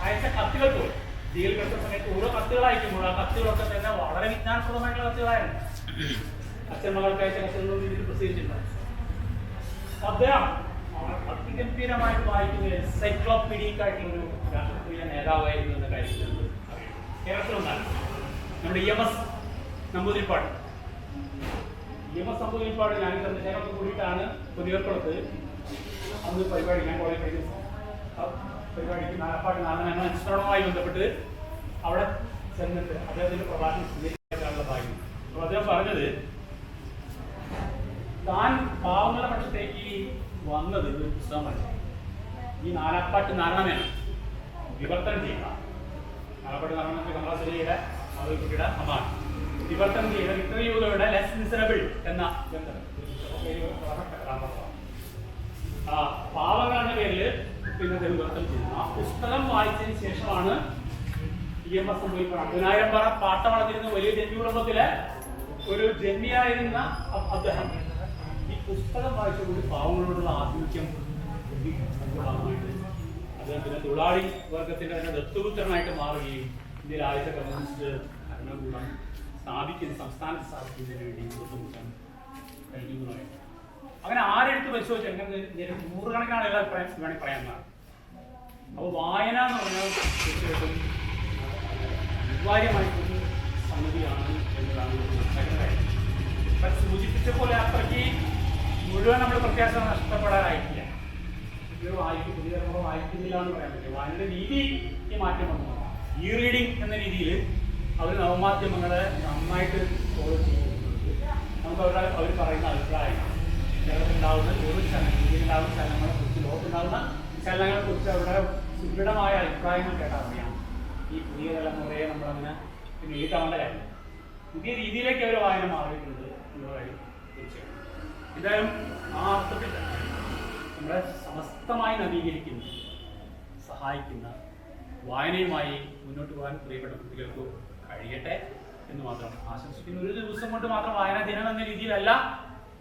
അയച്ച കത്തുകൾ പോയി ജയിൽ കിടക്കുന്ന സമയത്ത് ഓരോ കത്തുകൾ അയക്കുമ്പോൾ ആ കത്തുകളൊക്കെ തന്നെ വളരെ വിജ്ഞാനപ്രദമായിട്ടുള്ള കത്തുകളായിരുന്നു. അച്ഛൻ മകൾക്ക് അയച്ച കത്തുകളും ഇതിൽ പ്രസിദ്ധീകരിച്ചിട്ടുണ്ട്. അദ്ദേഹം അതിഗംഭീരമായിട്ട് വായിക്കുന്ന എൻസൈക്ലോപീഡിയക് ആയിട്ടുള്ളൊരു രാഷ്ട്രീയ നേതാവായിരുന്നു എന്ന കാര്യത്തിൽ കേരളത്തിലൊന്നാണ് നമ്മുടെ EMS നമ്പൂതിരിപ്പാട്. EMS നമ്പൂതിരിപ്പാട് ഞാൻ ചന്ദ്രശേഖരൊക്കെ കൂടിയിട്ടാണ് പുതിയപ്പുറത്ത് അന്ന് പരിപാടി, ഞാൻ കോളേജ് പഠിക്കുന്ന പരിപാടിക്ക് നാലപ്പാട്ട് നാളെ അനുസ്മരണവുമായി ബന്ധപ്പെട്ട് അവിടെ ചെന്നിട്ട് അദ്ദേഹത്തിന്റെ പ്രഭാഷണം സ്വീകരിക്കാനുള്ള ഭാഗ്യം. അപ്പോൾ അദ്ദേഹം പറഞ്ഞത് താൻ പാവങ്ങളുടെ പക്ഷത്തേക്ക് വന്നത് ഒരു പുസ്തകം പഠിച്ചു. ഈ നാലപ്പാട്ട് നാരണമേന വിവർത്തനം ചെയ്യുക. നാലപ്പാട്ട് നാരണ കമലാശ്ശേരിയുടെ മാധവിക്കുട്ടിയുടെ അമ്മാണ് വിവർത്തനം ചെയ്ത വിക്ടറിയുടെ ലെസ് മിസറബിൾ എന്ന പാവങ്ങൾ എന്ന പേരിൽ പിന്നെ വിവർത്തനം ചെയ്യുന്നു. ആ പുസ്തകം വായിച്ചതിന് ശേഷമാണ് EMS സംഭവിക്കുന്നത്. 10,000 പറ പാട്ട വളർന്നിരുന്ന വലിയ ജന്മി കുടുംബത്തിലെ ഒരു ജന്മിയായിരുന്ന അദ്ദേഹം ഈ പുസ്തകം വായിച്ചുകൊണ്ട് പാവങ്ങളോടുള്ള ആഭിമുഖ്യം ഭാഗമായിട്ട് അദ്ദേഹം പിന്നെ തൊഴിലാളി വർഗത്തിന്റെ തന്നെ ദത്തുപുത്രനായിട്ട് മാറുകയും ഇന്ത്യയിൽ ആദ്യത്തെ കമ്മ്യൂണിസ്റ്റ് ഭരണകൂടം സംസ്ഥാനത്ത് സ്ഥാപിക്കുന്നതിന് വേണ്ടി നേതൃത്വം കഴിഞ്ഞു. അങ്ങനെ ആരെടുത്ത് പരിശോധിച്ചു അങ്ങനെ നൂറുകണക്കിനാണ് എല്ലാ അഭിപ്രായം വേണമെങ്കിൽ പറയാൻ. അപ്പോൾ വായന എന്ന് പറഞ്ഞാൽ തീർച്ചയായിട്ടും അനിവാര്യമായിട്ടൊരു സംഗതിയാണ് എന്നതാണ് മനസ്സിലാക്കുന്ന കാര്യം. ഇപ്പം സൂചിപ്പിച്ച പോലെ അത്രയ്ക്ക് മുഴുവൻ നമ്മൾ പ്രത്യാശ നഷ്ടപ്പെടാനായിട്ടില്ല. പുതിയ തലമുറ വായിക്കുന്നില്ല എന്ന് പറയാൻ പറ്റില്ല. വായനയുടെ രീതിക്ക് മാറ്റം വന്നു. റീഡിങ് എന്ന രീതിയിൽ അവർ നവമാധ്യമങ്ങളെ നന്നായിട്ട് ഫോളോ ചെയ്യുന്നുണ്ട്. നമുക്ക് അവർ പറയുന്ന അഭിപ്രായം കേരളത്തിലുണ്ടാവുന്ന ഓരോ ഇന്ത്യയിലുണ്ടാവുന്ന ചലനങ്ങളെ കുറിച്ച്, ലോകത്തുണ്ടാവുന്ന ചലനങ്ങളെ കുറിച്ച് അവരുടെ സുദൃഢമായ അഭിപ്രായങ്ങൾ കേട്ടാൽ അറിയാം. ഈ പുതിയ തലമുറയെ നമ്മളങ്ങനെ പിന്നെ എഴുതാവേണ്ട കാര്യം പുതിയ രീതിയിലേക്ക് അവർ വായന മാറിയിട്ടുണ്ട് എന്നുള്ള കാര്യം തീർച്ചയായും. എന്തായാലും ആ അർത്ഥത്തിൽ നമ്മളെ സമസ്തമായി നവീകരിക്കുന്ന, സഹായിക്കുന്ന വായനയുമായി മുന്നോട്ട് പോകാൻ പ്രിയപ്പെട്ട കുട്ടികൾക്ക് കഴിയട്ടെ എന്ന് മാത്രം ആശംസിക്കുന്നു. ഒരു ദിവസം കൊണ്ട് മാത്രം വായനാ ദിനം എന്ന രീതിയിലല്ല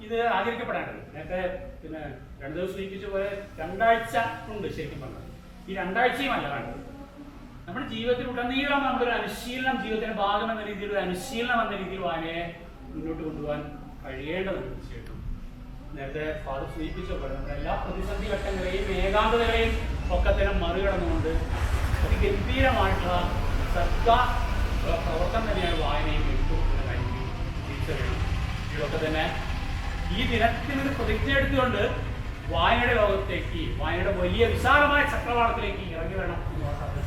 ഇത് ആചരിക്കപ്പെടേണ്ടത്. നേരത്തെ പിന്നെ 2 ദിവസം സൂചിപ്പിച്ച പോലെ 2 ആഴ്ച ഉണ്ട് ശരിക്കും പറഞ്ഞത്. ഈ 2 ആഴ്ചയും അല്ല വേണ്ടത്. നമ്മുടെ ജീവിതത്തിൽ ഉടനീളം നമ്മളൊരു അനുശീലനം, ജീവിതത്തിന്റെ ഭാഗം എന്ന രീതിയിൽ ഒരു അനുശീലനം എന്ന രീതിയിൽ വായനയെ മുന്നോട്ട് കൊണ്ടുപോകാൻ കഴിയേണ്ടതുണ്ട് തീർച്ചയായിട്ടും. നേരത്തെ ഫാദർ സൂചിപ്പിച്ച പോലെ നമ്മുടെ എല്ലാ പ്രതിസന്ധി ഘട്ടങ്ങളെയും ഏകാന്തതകളെയും ഒക്കെ തന്നെ മറികടന്നുകൊണ്ട് അതിഗംഭീരമായിട്ടുള്ള സർക്കാർ പ്രവർത്തനം തന്നെയാണ് വായനയും എഴുത്തുന്ന കാര്യത്തിൽ തിരിച്ചറിയണം. ഇതൊക്കെ തന്നെ ഈ ദിനത്തിന് പ്രതിജ്ഞ എടുത്തുകൊണ്ട് വായനയുടെ ലോകത്തേക്ക്, വായനയുടെ വലിയ വിശാലമായ ചക്രവാളത്തിലേക്ക് ഇറങ്ങി വേണം എന്ന് അവസാനിപ്പിക്കുന്നത്.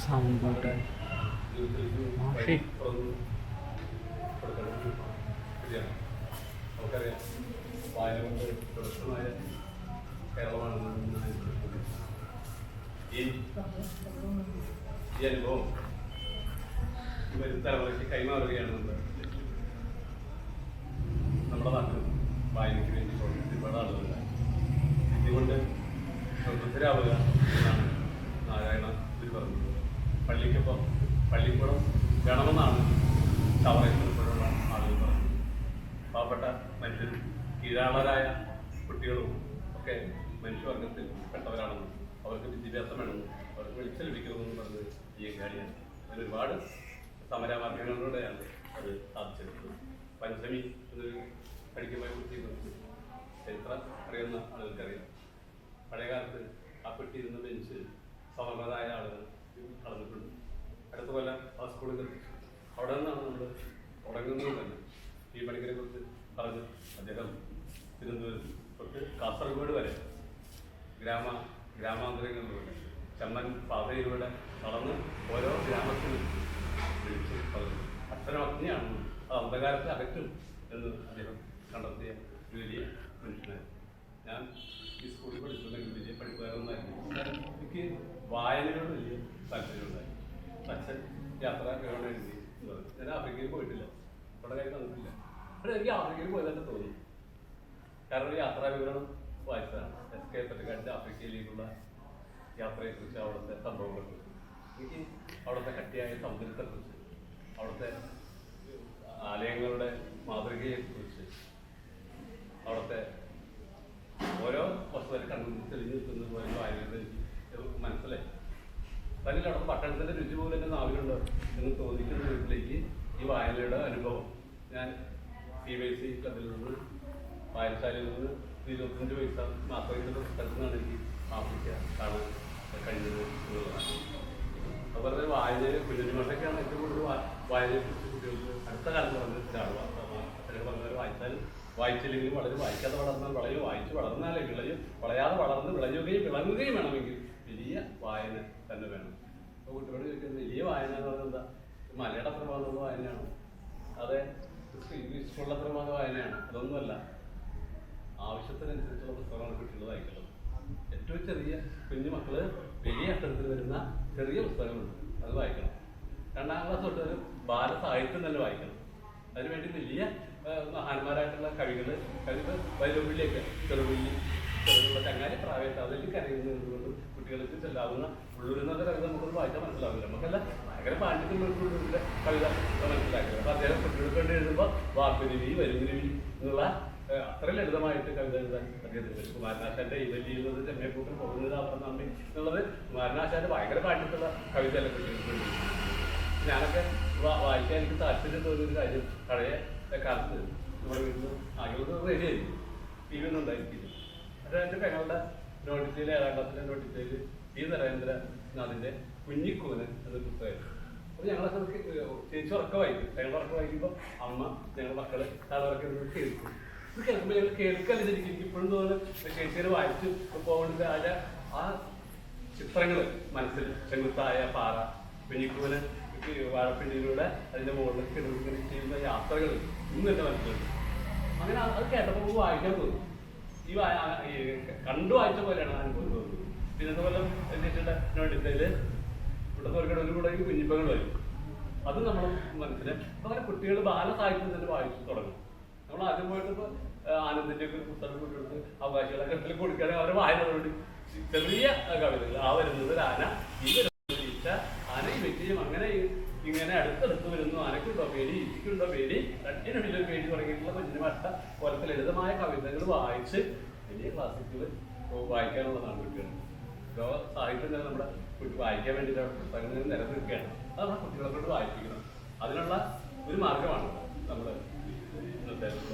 സൗണ്ട് വ്യത്യസ്തമായ കേരളമാണെന്ന് ഞാൻ വിശ്വസിക്കുന്നു. ഈ അനുഭവം വരും തലമുറയ്ക്ക് കൈമാറുകയാണ് നമ്മുടെ നാട്ടിൽ വായനയ്ക്ക് വേണ്ടി ഒരുപാട് ആളുകളുണ്ട്. ഇതുകൊണ്ട് പ്രബുദ്ധരാവുക എന്നാണ് നാരായണ ഗുരു പറഞ്ഞത്. പള്ളിക്കൊപ്പം പള്ളിക്കൂടം വേണമെന്നാണ് ചവറയിൽപ്പെടുന്ന ആളുകൾ പറഞ്ഞത്. പാവപ്പെട്ട മനുഷ്യരും കീഴാളരായ കുട്ടികളും ഒക്കെ മനുഷ്യവർഗത്തിൽ പെട്ടവരാണെന്നും അവർക്ക് വിദ്യാഭ്യാസം വേണമെന്നും അവർക്ക് വെളിച്ചം ലഭിക്കണമെന്നും പറഞ്ഞത് ഈ എങ്ങാടിയാണ്. അതിലൊരുപാട് സമരമാർഗങ്ങളിലൂടെയാണ് അത് സാധിച്ചെടുത്തത്. പഞ്ചമി എന്നൊരു പഠിക്കുമ്പോൾ കുട്ടി ചരിത്രം അറിയുന്ന ആളുകൾക്കറിയാം. പഴയകാലത്ത് ആ പെട്ടിയിരുന്ന ബെഞ്ച് സമർന്നതായ ആളുകൾ കളഞ്ഞിട്ടുണ്ട്. അടുത്ത കൊല്ലം ആ സ്കൂളിൽ എത്തിച്ചു. അവിടെ നിന്നാണ് നമ്മൾ തുടങ്ങുന്നത് തന്നെ. ഈ പണിക്കരെ കുറിച്ച് പറഞ്ഞു. അദ്ദേഹം തിരുവനന്തപുരത്ത് തൊട്ട് കാസർഗോഡ് വരെ ഗ്രാമാന്തരങ്ങളിലൂടെ ചെമ്മൻ പാതയിലൂടെ നടന്ന് ഓരോ ഗ്രാമത്തിലും വിളിച്ച് പറഞ്ഞു. അക്ഷരം അഗ്നിയാണെന്നും അത് അന്ധകാരത്തെ അകറ്റും എന്ന് അദ്ദേഹം കണ്ടെത്തിയ ഒരു വലിയ മനുഷ്യനായിരുന്നു. ഞാൻ ഈ സ്കൂളിൽ പഠിച്ചിട്ടുണ്ടെങ്കിൽ വലിയ പഠിപ്പുകാരൊന്നായിരുന്നു. എനിക്ക് വായനയോട് വലിയ താല്പര്യമുണ്ടായി. അച്ഛൻ യാത്ര ഗവൺമെൻറ് എഴുതി എന്ന് പറഞ്ഞു. ഞാൻ ആഫ്രിക്കയിൽ പോയിട്ടില്ല, അവിടെ കാര്യം തന്നിട്ടില്ല. പക്ഷേ എനിക്ക് ആഫ്രിക്കയിൽ പോയതൊക്കെ തോന്നി. കാരണം യാത്രാ വിവരണം വായിച്ചതാണ്. SK പൊറ്റക്കാടിൻ്റെ ആഫ്രിക്കയിലേക്കുള്ള യാത്രയെക്കുറിച്ച്, അവിടുത്തെ സംഭവങ്ങളെക്കുറിച്ച്, എനിക്ക് അവിടുത്തെ കട്ടിയായ സമുദ്രത്തെക്കുറിച്ച്, അവിടുത്തെ ആലയങ്ങളുടെ മാതൃകയെക്കുറിച്ച്, അവിടുത്തെ ഓരോ വസ്തുതരെ കണ്ണു തെളിഞ്ഞു നിൽക്കുന്നത് പോലെ വായനകൾ എനിക്ക് മനസ്സിലായി. തന്നിൽ അവിടെ പട്ടണത്തിൻ്റെ രുചി പോലെ തന്നെ നാവിലുണ്ട് എന്ന് തോന്നിക്കുന്ന വീട്ടിലേക്ക് ഈ വായനയുടെ അനുഭവം ഞാൻ CBSE ക്ലബിൽ നിന്ന് വായനശാലയിൽ നിന്ന് 25 പൈസ മാത്രമായിട്ടുള്ള സ്ഥലത്തു നിന്നാണ് എനിക്ക് ആഫ്രിക്ക കാണാൻ കഴിഞ്ഞത് എന്നുള്ളതാണ്. അതുപോലെ തന്നെ വായനയെ കുഞ്ഞുമൊക്കെയാണ് ഏറ്റവും കൂടുതൽ വായനയെക്കുറിച്ച് കുട്ടികൾക്ക് അടുത്ത കാലത്ത് പറഞ്ഞ അച്ഛനൊക്കെ പറഞ്ഞവർ വായിച്ചില്ലെങ്കിലും വളരെ വായിക്കാതെ വളർന്നാൽ വളയും, വായിച്ച് വളർന്നാലേ വിളയും, വളയാതെ വളർന്ന് വിളയുകയും വിളങ്ങുകയും വേണമെങ്കിൽ വലിയ വായന തന്നെ വേണം. അപ്പോൾ കുട്ടികളോട് ചോദിക്കുന്നത് വലിയ വായന എന്ന് പറയുന്നത് എന്താ? മലയുടെ അത്ര ഭാഗത്തുള്ള വായനയാണോ? അതെ ഇംഗ്ലീഷ് സ്കൂളിൽ അത്ര ഭാഗം വായനയാണ്? അതൊന്നുമല്ല. ആവശ്യത്തിനനുസരിച്ചുള്ള പുസ്തകമാണ് കുട്ടികൾ വായിക്കേണ്ടത്. ഏറ്റവും ചെറിയ കുഞ്ഞു മക്കള് വലിയ അക്ഷരത്തിൽ വരുന്ന ചെറിയ പുസ്തകങ്ങളുണ്ട്, അത് വായിക്കണം. 2ാം ക്ലാസ് തൊട്ട് ഒരു ബാലസാഹിത്യം തന്നെ വായിക്കണം. അതിനുവേണ്ടി വലിയ മഹാന്മാരായിട്ടുള്ള കവികൾ വൈലോപ്പിള്ളിയൊക്കെ ചെറുപുള്ള ചങ്ങാലി പ്രായത്ത് അതിലേക്ക് കരയുന്നതുകൊണ്ടും കുട്ടികൾക്ക് ചെല്ലാവുന്ന ഉള്ളൂരെന്നൊക്കെ കവിത നമുക്കൊന്ന് വായിച്ചാൽ മനസ്സിലാവില്ല. നമുക്കല്ല ഭയങ്കര പാണ്ഡിത്യമുള്ള കവിത മനസ്സിലാക്കില്ല. അപ്പോൾ അദ്ദേഹം കുട്ടികൾക്ക് വേണ്ടി എഴുതുമ്പോൾ വാക്കുരുവി വരുരുവി എന്നുള്ള അത്ര ലളിതമായിട്ട് കവിത എഴുതാൻ അദ്ദേഹത്തിന്. കുമാരനാശാന്റെ ഇവല്ലി എന്നത് ചെമ്മേക്കൂട്ടം പോകുന്നത് അപ്പുറം നമ്മി എന്നുള്ളത് കുമാരനാശാന്റെ ഭയങ്കര പാണ്ഡിത്യമുള്ള കവിതയല്ല കുട്ടികൾക്ക് വേണ്ടി. ഞാനൊക്കെ വായിക്കാൻ എനിക്ക് താല്പര്യം തോന്നിയൊരു കാര്യം പഴയ കാലത്ത് നമ്മുടെ വീട്ടിൽ ആകെയുള്ളത് റേഡിയായിരിക്കും, TV ഒന്നും ഉണ്ടായിരിക്കില്ല. പക്ഷേ എൻ്റെ പെങ്ങളുടെ നോട്ടീസിൽ 7ാം ക്ലാസ്സിലെ നോട്ടീസിൽ T. നരേന്ദ്രനാഥിൻ്റെ കുഞ്ഞിക്കൂന് എന്നൊരു പുസ്തകമായിരുന്നു. അപ്പോൾ ഞങ്ങളൊക്കെ ചേച്ചി ഉറക്കം വായിക്കും. ഞങ്ങൾ ഉറക്കം വായിക്കുമ്പോൾ അമ്മ ഞങ്ങളുടെ മക്കൾ തലവറക്കെ കേൾക്കും. ഇത് കേൾക്കുമ്പോൾ ഞങ്ങൾ കേൾക്കല്ല ശരിക്കും. എനിക്ക് ഇപ്പോഴും തോന്നുന്നു ചേച്ചിയെ വായിച്ച് പോകുന്നത് അതിൻ്റെ ആ ചിത്രങ്ങൾ മനസ്സിൽ, ചെങ്കുത്തായ പാറ, കുഞ്ഞിക്കൂന് വാഴപ്പിണ്ടിയിലൂടെ അതിൻ്റെ മുകളിലേക്ക് ഇങ്ങനെ ചെയ്യുന്ന യാത്രകൾ ഇന്ന് എൻ്റെ മനസ്സിലുണ്ട്. അങ്ങനെ അത് കേട്ടപ്പോൾ വായിക്കാൻ തോന്നും. ഈ കണ്ടു വായിച്ച പോലെയാണ് അനുഭവം തോന്നുന്നത്. പിന്നെ അതുപോലെ ചേച്ചിയുടെ നോട്ടീസിൽ ഇവിടുത്തെ കൂടെ കുഞ്ഞിപ്പങ്ങൾ വരും. അത് നമ്മൾ മനസ്സിൽ അങ്ങനെ കുട്ടികൾ ബാലസാഹിത്യം തന്നെ വായിച്ചു തുടങ്ങും. നമ്മൾ ആദ്യം പോയിട്ട് ഇപ്പോൾ ആനന്ദിൻ്റെ ഒക്കെ പുസ്തകം കുട്ടികൾക്ക് അവകാശികളെ കെട്ടിൽ കൊടുക്കുകയാണെങ്കിൽ അവരെ വായന വേണ്ടി ചെറിയ കവിതകൾ ആ വരുന്നത് ഒരു ആന, ഈ വരുന്നത് ഈച്ച, ആന ഈ വ്യക്തിയും അങ്ങനെ ഇങ്ങനെ അടുത്തടുത്ത് വരുന്നു. ആനക്കുണ്ടോ പേടി, ഈച്ചയ്ക്കുണ്ടോ പേടി, രണ്ടിനുള്ളിൽ പേടി തുടങ്ങിയിട്ടുള്ള കുഞ്ഞിന് മട്ട പോലത്തെ ലളിതമായ കവിതകൾ വായിച്ച് വലിയ ക്ലാസിക്കുകൾ വായിക്കാനുള്ളതാണ് കുട്ടികൾ. ലോക സാഹിത്യം തന്നെ നമ്മുടെ വായിക്കാൻ വേണ്ടിയിട്ട് പുസ്തകങ്ങൾ നിലനിൽക്കുകയാണ്. അത് നമ്മുടെ കുട്ടികളെ കൊണ്ട് വായിപ്പിക്കണം. അതിനുള്ള ഒരു മാർഗമാണ് നമ്മൾ ഇന്നത്തെ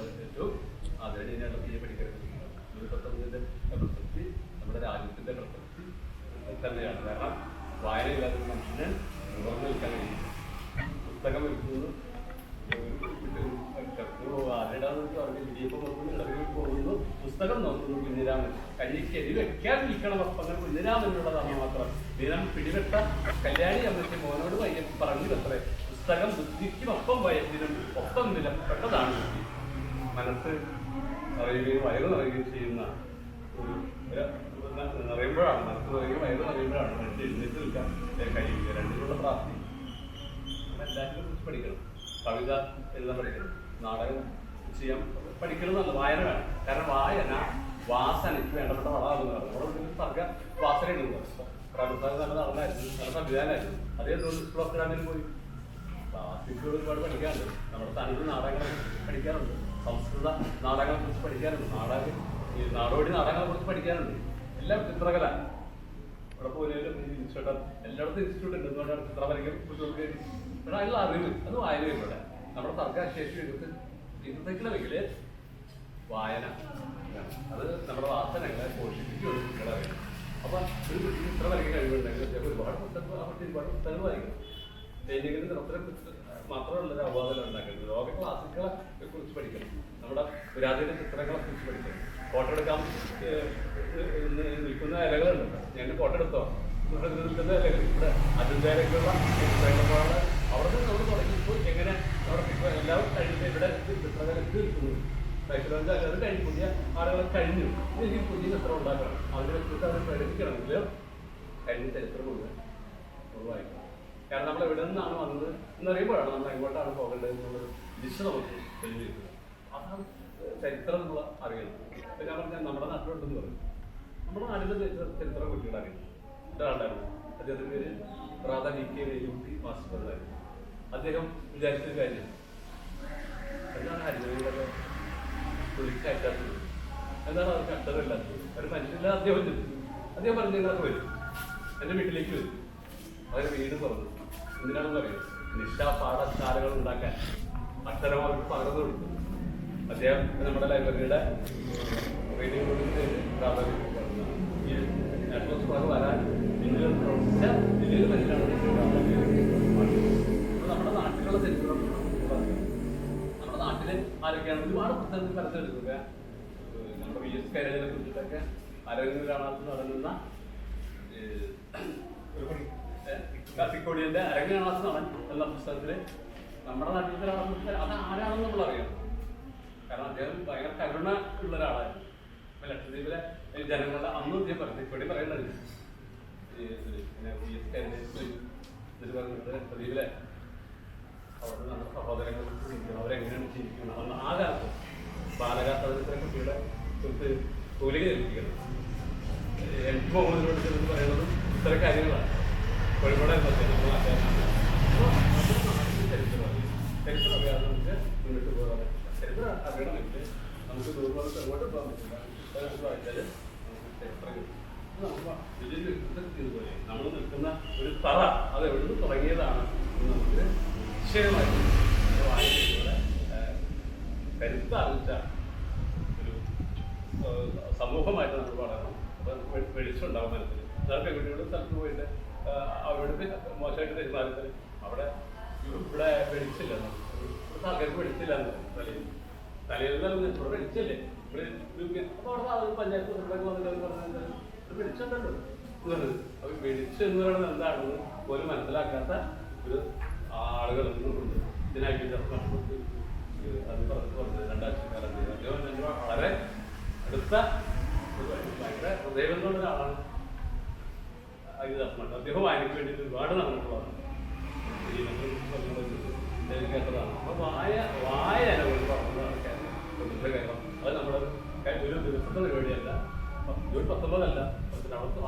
ഏറ്റവും ആദരണീയനായിട്ടുള്ള PA പണിക്കരെ 1919 പ്രസക്തി നമ്മുടെ രാജ്യത്തിൻ്റെ പ്രസക്തി തന്നെയാണ്. കാരണം വായനയില്ലാത്ത മനുഷ്യന് ഉയർന്നു നിൽക്കാൻ കഴിയും. പുസ്തകം വരുന്നത് പോകുന്നു, പുസ്തകം നോക്കുന്നു കുഞ്ഞിരാമൻ. കഞ്ഞിക്ക് എരി വെക്കാൻ വിൽക്കണം വസ്ത്രങ്ങൾ കുഞ്ഞിരാമനുള്ളതാണ് മാത്രം. ദിനം പിടിവെട്ട കല്യാണി അമ്മയ്ക്ക് മോനോട് പയ്യൻ പറഞ്ഞിട്ടത്രേ, പുസ്തകം ബുദ്ധിക്കും ഒപ്പം വയസ്സിനും ഒപ്പം വിലപ്പെട്ടതാണ്. മനസ്സ് നിറയുകയും വയറ് നിറയുകയും ചെയ്യുന്ന നിറയുമ്പോഴാണ് മനസ്സ് നിറയുകയും വയറ് നിറയുമ്പോഴാണ് മനുഷ്യൻ എഴുന്നേറ്റ് നിൽക്കാൻ കഴിയുക. രണ്ടിലുള്ള പ്രാപ്തി എല്ലാറ്റിനെ കുറിച്ച് പഠിക്കണം. കവിത എഴുതാൻ പഠിക്കണം, നാടകം ചെയ്യാൻ പഠിക്കണം എന്നല്ല, വായന വേണം. കാരണം വായന വാസനയ്ക്ക് വേണ്ടപ്പെട്ട വളമാണെന്ന് പറഞ്ഞു. നമ്മുടെ സർഗ വാസന എഴുതുന്നത് പ്രഭുസ്ഥാനം നല്ല നടനായിരുന്നു, നല്ല സംവിധാനമായിരുന്നു. അതേതുകൊണ്ട് ഡോക്ടറാണ്ടിന് പോയി ക്ലാസിക്കുകൾ ഒരുപാട് പഠിക്കാറുണ്ട്. നമ്മുടെ തനത് നാടകങ്ങളെ പഠിക്കാറുണ്ട്, സംസ്കൃത നാടകങ്ങളെ കുറിച്ച് പഠിക്കാറുണ്ട്, ഈ നാടോടി നാടകങ്ങളെ കുറിച്ച് പഠിക്കാറുണ്ട്. എല്ലാം ചിത്രകല ഇവിടെ പോലും ഇൻസ്റ്റിറ്റ്യൂട്ട് എല്ലായിടത്തും ഇൻസ്റ്റിറ്റ്യൂട്ട് ഉണ്ട്. എന്തുകൊണ്ടാണ് ചിത്രം വരയ്ക്കാൻ കുട്ടികൾക്ക് പക്ഷേ അതിനുള്ള അറിവ് അത് വായനയിലൂടെ നമ്മുടെ സർക്കാർ ശേഷി ഇരുത്തേക്കണമെങ്കിൽ വായന അത് നമ്മുടെ വാസനകളെ പോഷിപ്പിക്കുകയുള്ളൂ കുട്ടികളറിയാം. അപ്പൊ ഒരു കുട്ടിക്ക് ചിത്രം വരയ്ക്കാൻ കഴിവുണ്ടെങ്കിൽ ഒരുപാട് പുസ്തകങ്ങൾ വായിക്കണം. പെയിന്റിങ്ങിന് നിറത്തിനെ കുറിച്ച് മാത്രമുള്ളൊരു അവബോധം ഉണ്ടാക്കുന്നത്. ലോക ക്ലാസിക്കുകളെ കുറിച്ച് പഠിക്കണം, നമ്മുടെ പുരാതന ചിത്രങ്ങളെ കുറിച്ച് പഠിക്കണം. ഫോട്ടോ എടുക്കാൻ നിൽക്കുന്ന ഇലകളുണ്ട്, ഞാൻ ഫോട്ടോ എടുത്തോ നിൽക്കുന്ന ഇലകൾ ഇവിടെ അതിൻ്റെയൊക്കെയുള്ള ചിത്രങ്ങളാണ്. അവിടെ നിന്ന് നമ്മൾ തുടങ്ങിയപ്പോൾ എങ്ങനെ നമ്മുടെ എല്ലാവരും കഴിഞ്ഞിട്ട് ഇവിടെ ചിത്രകലക്ക് നിൽക്കുന്നു. അത് കഴിഞ്ഞ് പുതിയ ആളുകളെ കഴിഞ്ഞു. എനിക്ക് പുതിയ ചിത്രം ഉണ്ടാക്കണം, അതിനെ വെച്ചിട്ട് അത് പ്രകടിപ്പിക്കണമെങ്കിൽ കഴിഞ്ഞ ചരിത്രം മുഴുവൻ നമ്മൾ വായിക്കണം. കാരണം നമ്മൾ എവിടെ നിന്നാണ് വന്നത് എന്നറിയുമ്പോഴാണ് നമ്മൾ എങ്ങോട്ടാണ് പോകേണ്ടത് എന്നുള്ളൊരു ദിശ നമുക്ക് തെളിഞ്ഞിരിക്കുന്നത്. അതാണ് ചരിത്രം നമ്മൾ അറിയണം. ഇപ്പം ഞാൻ പറഞ്ഞാൽ നമ്മുടെ നാട്ടിലുണ്ടെന്ന് പറഞ്ഞു, നമ്മുടെ നാട്ടിലെ ചരിത്രം കുട്ടികൾ അറിയണം. ഒരാളുണ്ടായിരുന്നു, അദ്ദേഹത്തിൻ്റെ പേര് റാധ DK വേലൂട്ടി മാസ്റ്റർ എന്നായിരുന്നു. അദ്ദേഹം വിചാരിച്ചൊരു കാര്യം എന്താണ് ഹരിജനങ്ങളൊക്കെ പുള്ളിക്കയറ്റാത്തത്, എന്താണ് അവർക്ക് അക്ഷരമില്ലാത്തത്, ഒരു മനുഷ്യനില്ല. അദ്ദേഹം ചിന്തിച്ചു, അദ്ദേഹം പറഞ്ഞു നിങ്ങളൊക്കെ വരും, എൻ്റെ വീട്ടിലേക്ക് വരും. അവർ വീട് തുറന്നു. എന്തിനാണെന്ന് പറയും, നിശാപാഠശാലകൾ ഉണ്ടാക്കാൻ അക്ഷരം അവർക്ക് പകർന്നു കൊടുത്തു. അദ്ദേഹം നമ്മുടെ ലൈബ്രറിയുടെ റീഡിംഗ് റൂമിൻ്റെ പ്രാഥമിക ഈ നാഷണൽ സ്കൂൾ വരാൻ ഇന്ത്യയിൽ പ്രവർത്തിച്ച വലിയൊരു മനുഷ്യനാണ്. നമ്മുടെ നാട്ടിലുള്ള ചരിത്രം നമ്മുടെ നാട്ടിൽ ആരൊക്കെയാണ് ഒരുപാട് പുസ്തകത്തിൽ പരസ്യമെടുക്കുക. നമ്മുടെ VS കൈരളിനെ കുറിച്ചിട്ടൊക്കെ ആരോഗ്യം കാണാത്ത നടന്നുന്ന കാപ്പിക്കോടിയന്റെ അരങ്ങനാഥ നടൻ എന്ന പുസ്തകത്തില് നമ്മുടെ നാട്ടിലത്തെ ഒരാളെന്ന് അത് ആരാണെന്ന് നമ്മൾ അറിയാം. കാരണം അദ്ദേഹം ഭയങ്കര കരുണ ഉള്ള ഒരാളായിരുന്നു. ഇപ്പൊ ലക്ഷദ്വീപിലെ ജനങ്ങളുടെ അന്നും അദ്ദേഹം പരസ്യക്കൊടി പറയേണ്ടത് ലക്ഷദ്വീപിലെ അവിടെ നമ്മുടെ സഹോദരങ്ങൾ അവരെങ്ങനെയാണ് ജീവിക്കുന്നത് അന്ന് ആ കാലത്ത് ബാലകാസദനത്തിലെ കുട്ടികളെ കുറിച്ച് കൂലിക ഏൽപ്പിക്കണം. എനിക്ക് മുഹമ്മദിനോട് ചെന്ന് പറയുന്നതും ഇത്തരം കാര്യങ്ങളാണ്. കോഴിക്കോട് ചരിത്രം അറിയാതെ നമുക്ക് മുന്നോട്ട് പോകാൻ പറ്റില്ല. ചരിത്രം അറിയണമെങ്കിൽ നമുക്ക് ദൂരത്ത് എങ്ങോട്ട് പോകാൻ പറ്റില്ല. വായിച്ചാൽ നമുക്ക് ചരിത്രം നമുക്ക് വലിയൊരു യുദ്ധത്തിതുപോലെ നമ്മൾ നിൽക്കുന്ന ഒരു തറ അത് എവിടുന്ന് തുടങ്ങിയതാണ് നമുക്ക് നിശ്ചയമായിട്ട് വായനയിലൂടെ കരുത്താർജിച്ച ഒരു സമൂഹമായിട്ട് നമ്മൾ വളരണം. അപ്പോൾ വെളിച്ചമുണ്ടാവും മനസ്സിൽ. ചില പെൺകുട്ടികളുടെ സ്ഥലത്ത് പോയിട്ട് അവരുടെ മോശമായിട്ട് പെരുമാറുന്നത് അവിടെ ഇവിടെ വെളിച്ചില്ല, ഇവിടുത്തെ ആൾക്കാർക്ക് വെളിച്ചില്ല എന്ന് പറയും. തലയിൽ തന്നെ ഇവിടെ വെളിച്ചല്ലേ, അപ്പോൾ അവിടെ പഞ്ചായത്ത് പ്രസിഡന്റ് വന്നിട്ട് പറഞ്ഞത് വെളിച്ചുണ്ടല്ലോ എന്നുള്ളത്. അപ്പോൾ വെളിച്ചം എന്ന് പറയുന്നത് എന്താണെന്ന് പോലും മനസ്സിലാക്കാത്ത ഒരു ആളുകളുണ്ട്. ഇതിനായിട്ട് നഷ്ടപ്പെട്ട് അത് പറഞ്ഞത് 2000 അദ്ദേഹം വളരെ അടുത്ത ഭയങ്കര ഹൃദയബന്ധമുള്ള ഒരാളാണ്. അദ്ദേഹം വായനയ്ക്ക് വേണ്ടിയിട്ട് ഒരുപാട് നടന്നിട്ടുള്ളതാണ്. കേട്ടതാണ്. അപ്പോൾ വായന കൊണ്ട് പറഞ്ഞതാണ് കേരളം. അത് നമ്മുടെ ഒരു ദിവസത്തെ പരിപാടിയല്ല, ജൂൺ 19 അല്ല,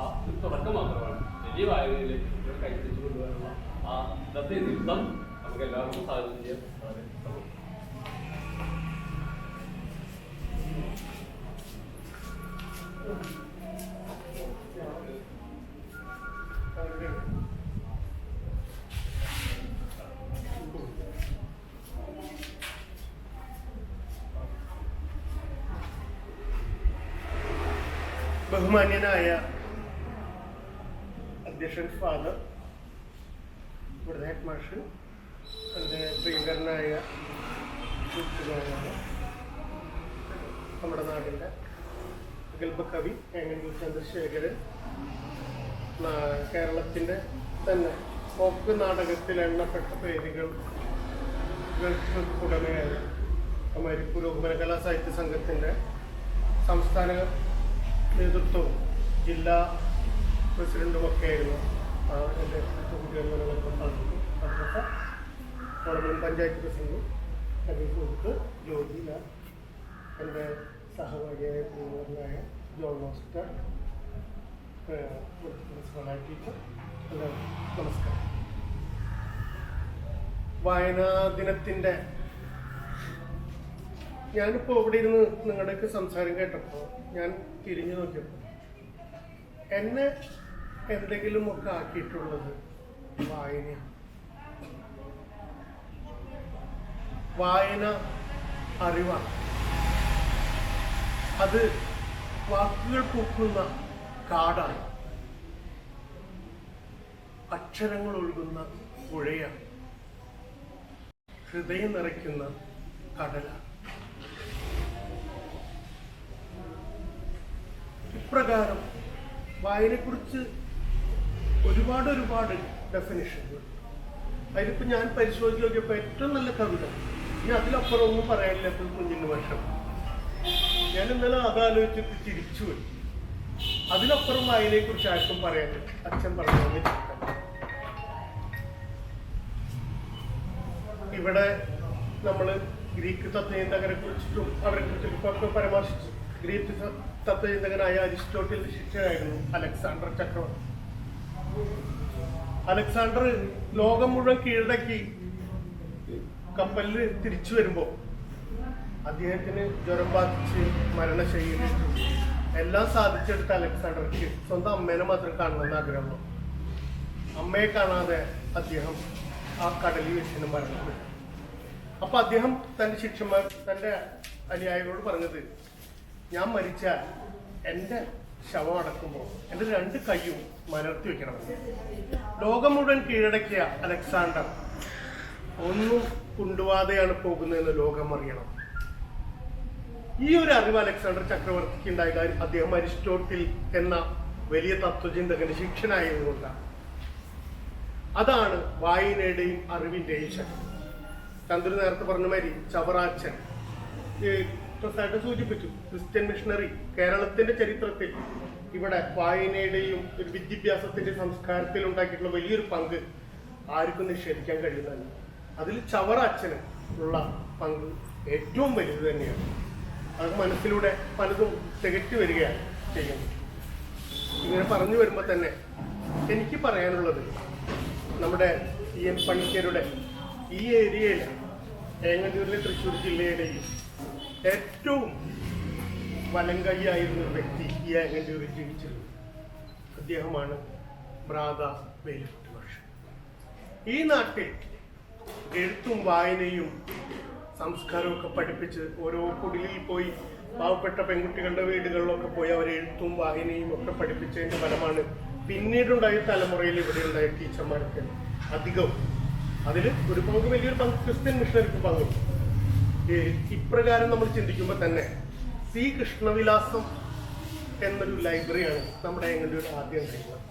ആ തുടക്കം മാത്രമാണ്. വലിയ വായനയിലേക്ക് കൈപ്പിടിച്ചു കൊണ്ടുവരാനുള്ള ആ ഇന്നത്തെ ദിവസം നമുക്ക് എല്ലാവർക്കും സാധിച്ചു ചെയ്യാൻ വളരെ ശ്രമം. ബഹുമാന്യനായ അധ്യക്ഷൻ ഫാദർ, ഇവിടുത്തെ ഹെഡ് മാസ്റ്റർ, എൻ്റെ പ്രിയങ്കരനായ നമ്മുടെ നാടിൻ്റെ ഗൽഭകവി ഏങ്ങന്നൂർ ചന്ദ്രശേഖരൻ, കേരളത്തിൻ്റെ തന്നെ ഫോക്ക് നാടകത്തിൽ എണ്ണപ്പെട്ട പേരുകൾ ഉടമയായ അമേരി പുരോഗമന കലാസാഹിത്യ സംഘത്തിൻ്റെ സംസ്ഥാന നേതൃത്വവും ജില്ലാ പ്രസിഡൻറ്റുമൊക്കെ ആയിരുന്നു എൻ്റെ കുട്ടികളിലൊക്കെ പങ്കെടുത്തു. അതിനൊക്കെ കോടമംഗലം പഞ്ചായത്ത് പ്രസിഡന്റും എൻ്റെ സുഹൃത്ത് ജ്യോതി, എൻ്റെ സഹപാഠിയായ പ്രിയങ്കരനായ ജോൺ മാസ്റ്റർ, പ്രിൻസിപ്പലായ ടീച്ചർ, എല്ലാവർക്കും നമസ്കാരം. വായനാ ദിനത്തിൻ്റെ ഞാനിപ്പോൾ ഇവിടെ ഇരുന്ന് നിങ്ങളുടെയൊക്കെ സംസാരം കേട്ടപ്പോൾ ഞാൻ തിരിഞ്ഞു നോക്കിയപ്പോൾ എന്നെ എന്തെങ്കിലുമൊക്കെ ആക്കിയിട്ടുള്ളത് വായനയാണ്. വായന അറിവാണ്. അത് വാക്കുകൾ പൂക്കുന്ന കാടാണ്, അക്ഷരങ്ങൾ ഒഴുകുന്ന പുഴയാണ്, ഹൃദയം നിറയ്ക്കുന്ന കടലാണ്. ഇപ്രകാരം വായനയെക്കുറിച്ച് ഒരുപാട് ഡെഫിനിഷനുകൾ. അതിലിപ്പോൾ ഞാൻ പരിശോധിച്ച് നോക്കിയപ്പോൾ ഏറ്റവും നല്ല കവിത, ഇനി അതിലപ്പുറം ഒന്നും പറയാനില്ല. ഇപ്പോൾ കുഞ്ഞിന് വർഷം ഞാൻ ഇന്നലെ അതാലോചിച്ചിട്ട് തിരിച്ചുപോയി. അതിലപ്പുറം വായനയെക്കുറിച്ച് ആർക്കും പറയാനില്ല. അച്ഛൻ പറഞ്ഞു ഇവിടെ നമ്മൾ ഗ്രീക്ക് തത്വചിന്തകരെ കുറിച്ചിട്ടും അവരെ കുറിച്ചിട്ടൊക്കെ പരാമർശിച്ചു. ഗ്രീക്ക് തത്വചിന്തകനായ അരിസ്റ്റോട്ടിലിന്റെ ശിഷ്യനായിരുന്നു അലക്സാണ്ടർ ചക്രവർത്തി. അലക്സാണ്ടർ ലോകം മുഴുവൻ കീഴടക്കി കപ്പലിൽ തിരിച്ചു വരുമ്പോൾ അദ്ദേഹത്തിന് ജ്വരം ബാധിച്ച് മരണശൈലിയിൽ എല്ലാം സാധിച്ചെടുത്ത അലക്സാണ്ടർക്ക് സ്വന്തം അമ്മേനെ മാത്രം കാണണമെന്ന് ആഗ്രഹമുള്ളൂ. അമ്മയെ കാണാതെ അദ്ദേഹം ആ കടലിൽ വെച്ചിന് മരണപ്പെട്ടു. അപ്പൊ അദ്ദേഹം തന്റെ ശിഷ്യന്മാർ, തന്റെ അനുയായികളോട് പറഞ്ഞത്, ഞാൻ മരിച്ചാൽ എൻ്റെ ശവം അടക്കുമ്പോൾ എൻ്റെ 2 കൈയും മലർത്തി വെക്കണമെന്ന്. ലോകം മുഴുവൻ കീഴടക്കിയ അലക്സാണ്ടർ ഒന്നും കൊണ്ടുപോകാതെയാണ് പോകുന്നതെന്ന് ലോകം അറിയണം. ഈ ഒരു അറിവ് അലക്സാണ്ടർ ചക്രവർത്തിക്ക് ഉണ്ടായ അദ്ദേഹം അരിസ്റ്റോട്ടിൽ എന്ന വലിയ തത്വചിന്തകന്റെ ശിഷ്യനായതുകൊണ്ടാണ്. അതാണ് വായനയുടെയും അറിവിന്റെയും ശക്തി. ചന്ദ്രു നേരത്തെ പറഞ്ഞ മാതിരി ചവറാച്ചൻ പ്രസാദ് സൂചിപ്പിച്ചു, ക്രിസ്ത്യൻ മിഷണറി കേരളത്തിന്റെ ചരിത്രത്തിൽ ഇവിടെ വായനയുടെയും ഒരു വിദ്യാഭ്യാസത്തിന്റെ സംസ്കാരത്തിൽ ഉണ്ടാക്കിയിട്ടുള്ള വലിയൊരു പങ്ക് ആർക്കും നിഷേധിക്കാൻ കഴിയുന്നതല്ല. അതിൽ ചവറാച്ചന് ഉള്ള പങ്ക് ഏറ്റവും വലുത് തന്നെയാണ്. അത് മനസ്സിലൂടെ പലതും തികച്ചു വരികയാണ് ചെയ്യുന്നത്. ഇങ്ങനെ പറഞ്ഞു വരുമ്പോൾ തന്നെ എനിക്ക് പറയാനുള്ളത്, നമ്മുടെ EN പണിക്കരുടെ ഈ ഏരിയയിൽ ഏങ്ങല്ലൂരിലെ തൃശ്ശൂർ ജില്ലയുടെയും ഏറ്റവും വലങ്കൈയായിരുന്ന ഒരു വ്യക്തി ഈ ഏങ്ങല്ലൂരിൽ ജീവിച്ചിരുന്നു. അദ്ദേഹമാണ് ബ്രാത വേലുക്കുട്ടി മാഷ്. ഈ നാട്ടിൽ എഴുത്തും വായനയും സംസ്കാരമൊക്കെ പഠിപ്പിച്ച് ഓരോ കുടിലിൽ പോയി പാവപ്പെട്ട പെൺകുട്ടികളുടെ വീടുകളിലൊക്കെ പോയി അവരെ എഴുത്തും വായനയും ഒക്കെ പഠിപ്പിച്ചതിന്റെ ഫലമാണ് പിന്നീടുണ്ടായ തലമുറയിൽ ഇവിടെ ഉണ്ടായ ടീച്ചർമാർക്ക് അധികവും. അതിൽ ഒരു പങ്ക്, വലിയൊരു പങ്ക് ക്രിസ്ത്യൻ മിഷണറിക്ക് പങ്കുണ്ട്. ഇപ്രകാരം നമ്മൾ ചിന്തിക്കുമ്പോൾ തന്നെ സി കൃഷ്ണവിലാസം എന്നൊരു ലൈബ്രറിയാണ് നമ്മുടെ ഏങ്ങല്ലൂർ ആദ്യം കഴിയുന്നത്.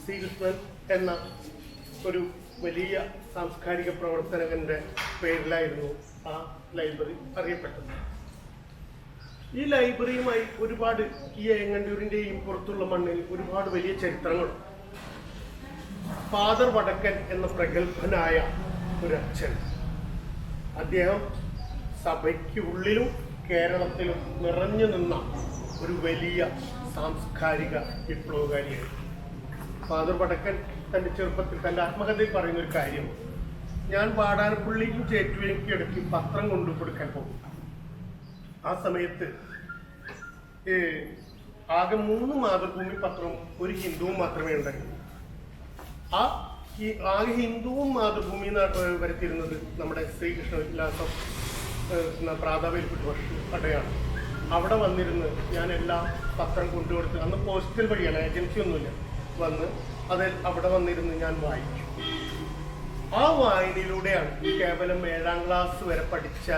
സി കൃഷ്ണൻ എന്ന ഒരു വലിയ സാംസ്കാരിക പ്രവർത്തകന്റെ പേരിലായിരുന്നു ആ ലൈബ്രറി അറിയപ്പെട്ടത്. ഈ ലൈബ്രറിയുമായി ഒരുപാട് ഈ ഏങ്ങല്ലൂരിന്റെയും പുറത്തുള്ള മണ്ണിൽ ഒരുപാട് വലിയ ചരിത്രങ്ങളുണ്ട്. ഫാദർ വടക്കൻ എന്ന പ്രഗത്ഭനായ ഒരു അച്ഛൻ, അദ്ദേഹം സഭയ്ക്കുള്ളിലും കേരളത്തിലും നിറഞ്ഞു നിന്ന ഒരു വലിയ സാംസ്കാരിക വിപ്ലവകാരിയായിരുന്നു. ഫാദർ വടക്കൻ തൻ്റെ ചെറുപ്പത്തിൽ തൻ്റെ ആത്മകഥയിൽ പറയുന്ന ഒരു കാര്യം, ഞാൻ വാടാനപ്പള്ളിക്കും ചേറ്റുവയ്ക്കും ഇടയ്ക്ക് പത്രം കൊണ്ടു കൊടുക്കാൻ പോകും. ആ സമയത്ത് ആകെ 3 മാതൃഭൂമി പത്രവും ഒരു ഹിന്ദുവും മാത്രമേ ഉണ്ടായിരുന്നു. ആകെ ഹിന്ദുവും മാതൃഭൂമി വരുത്തിയിരുന്നത് നമ്മുടെ ശ്രീകൃഷ്ണവിലാസം പ്രാതാവേൽക്കുട്ടി വർഷയാണ്. അവിടെ വന്നിരുന്ന് ഞാൻ എല്ലാ പത്രം കൊണ്ടുകൊടുത്ത്, അന്ന് പോസ്റ്റൽ വഴിയാണ്, ഏജൻസി ഒന്നുമില്ല, വന്ന് അതിൽ അവിടെ വന്നിരുന്ന് ഞാൻ വായിക്കും. ആ വായനയിലൂടെയാണ് കേവലം 7ാം ക്ലാസ് വരെ പഠിച്ച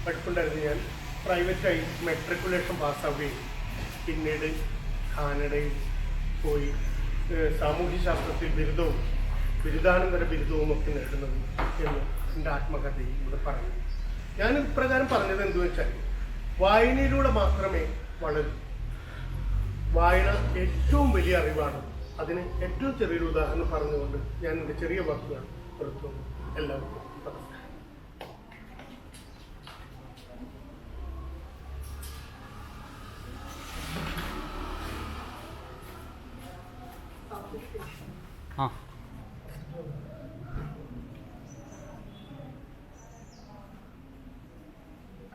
പഠിപ്പുണ്ടായിരുന്നു. ഞാൻ പ്രൈവറ്റായി മെട്രിക്കുലേഷൻ പാസ്സാവുകയും പിന്നീട് കാനഡയിൽ പോയി സാമൂഹ്യശാസ്ത്രത്തിൽ ബിരുദവും ബിരുദാനന്തര ബിരുദവും ഒക്കെ നേടുന്നത് എന്ന് എൻ്റെ ആത്മകഥയിൽ ഇവിടെ പറഞ്ഞു. ഞാൻ ഇപ്രകാരം പറഞ്ഞത് എന്തു വെച്ചാൽ, വായനയിലൂടെ മാത്രമേ വളരൂ. വായന ഏറ്റവും വലിയ അറിവാണ്. അതിന് ഏറ്റവും ചെറിയൊരു ഉദാഹരണം പറഞ്ഞുകൊണ്ട് ഞാൻ എൻ്റെ ചെറിയ വാക്കുകൾ നിർത്തുന്നു. എല്ലാവർക്കും നമസ്കാരം.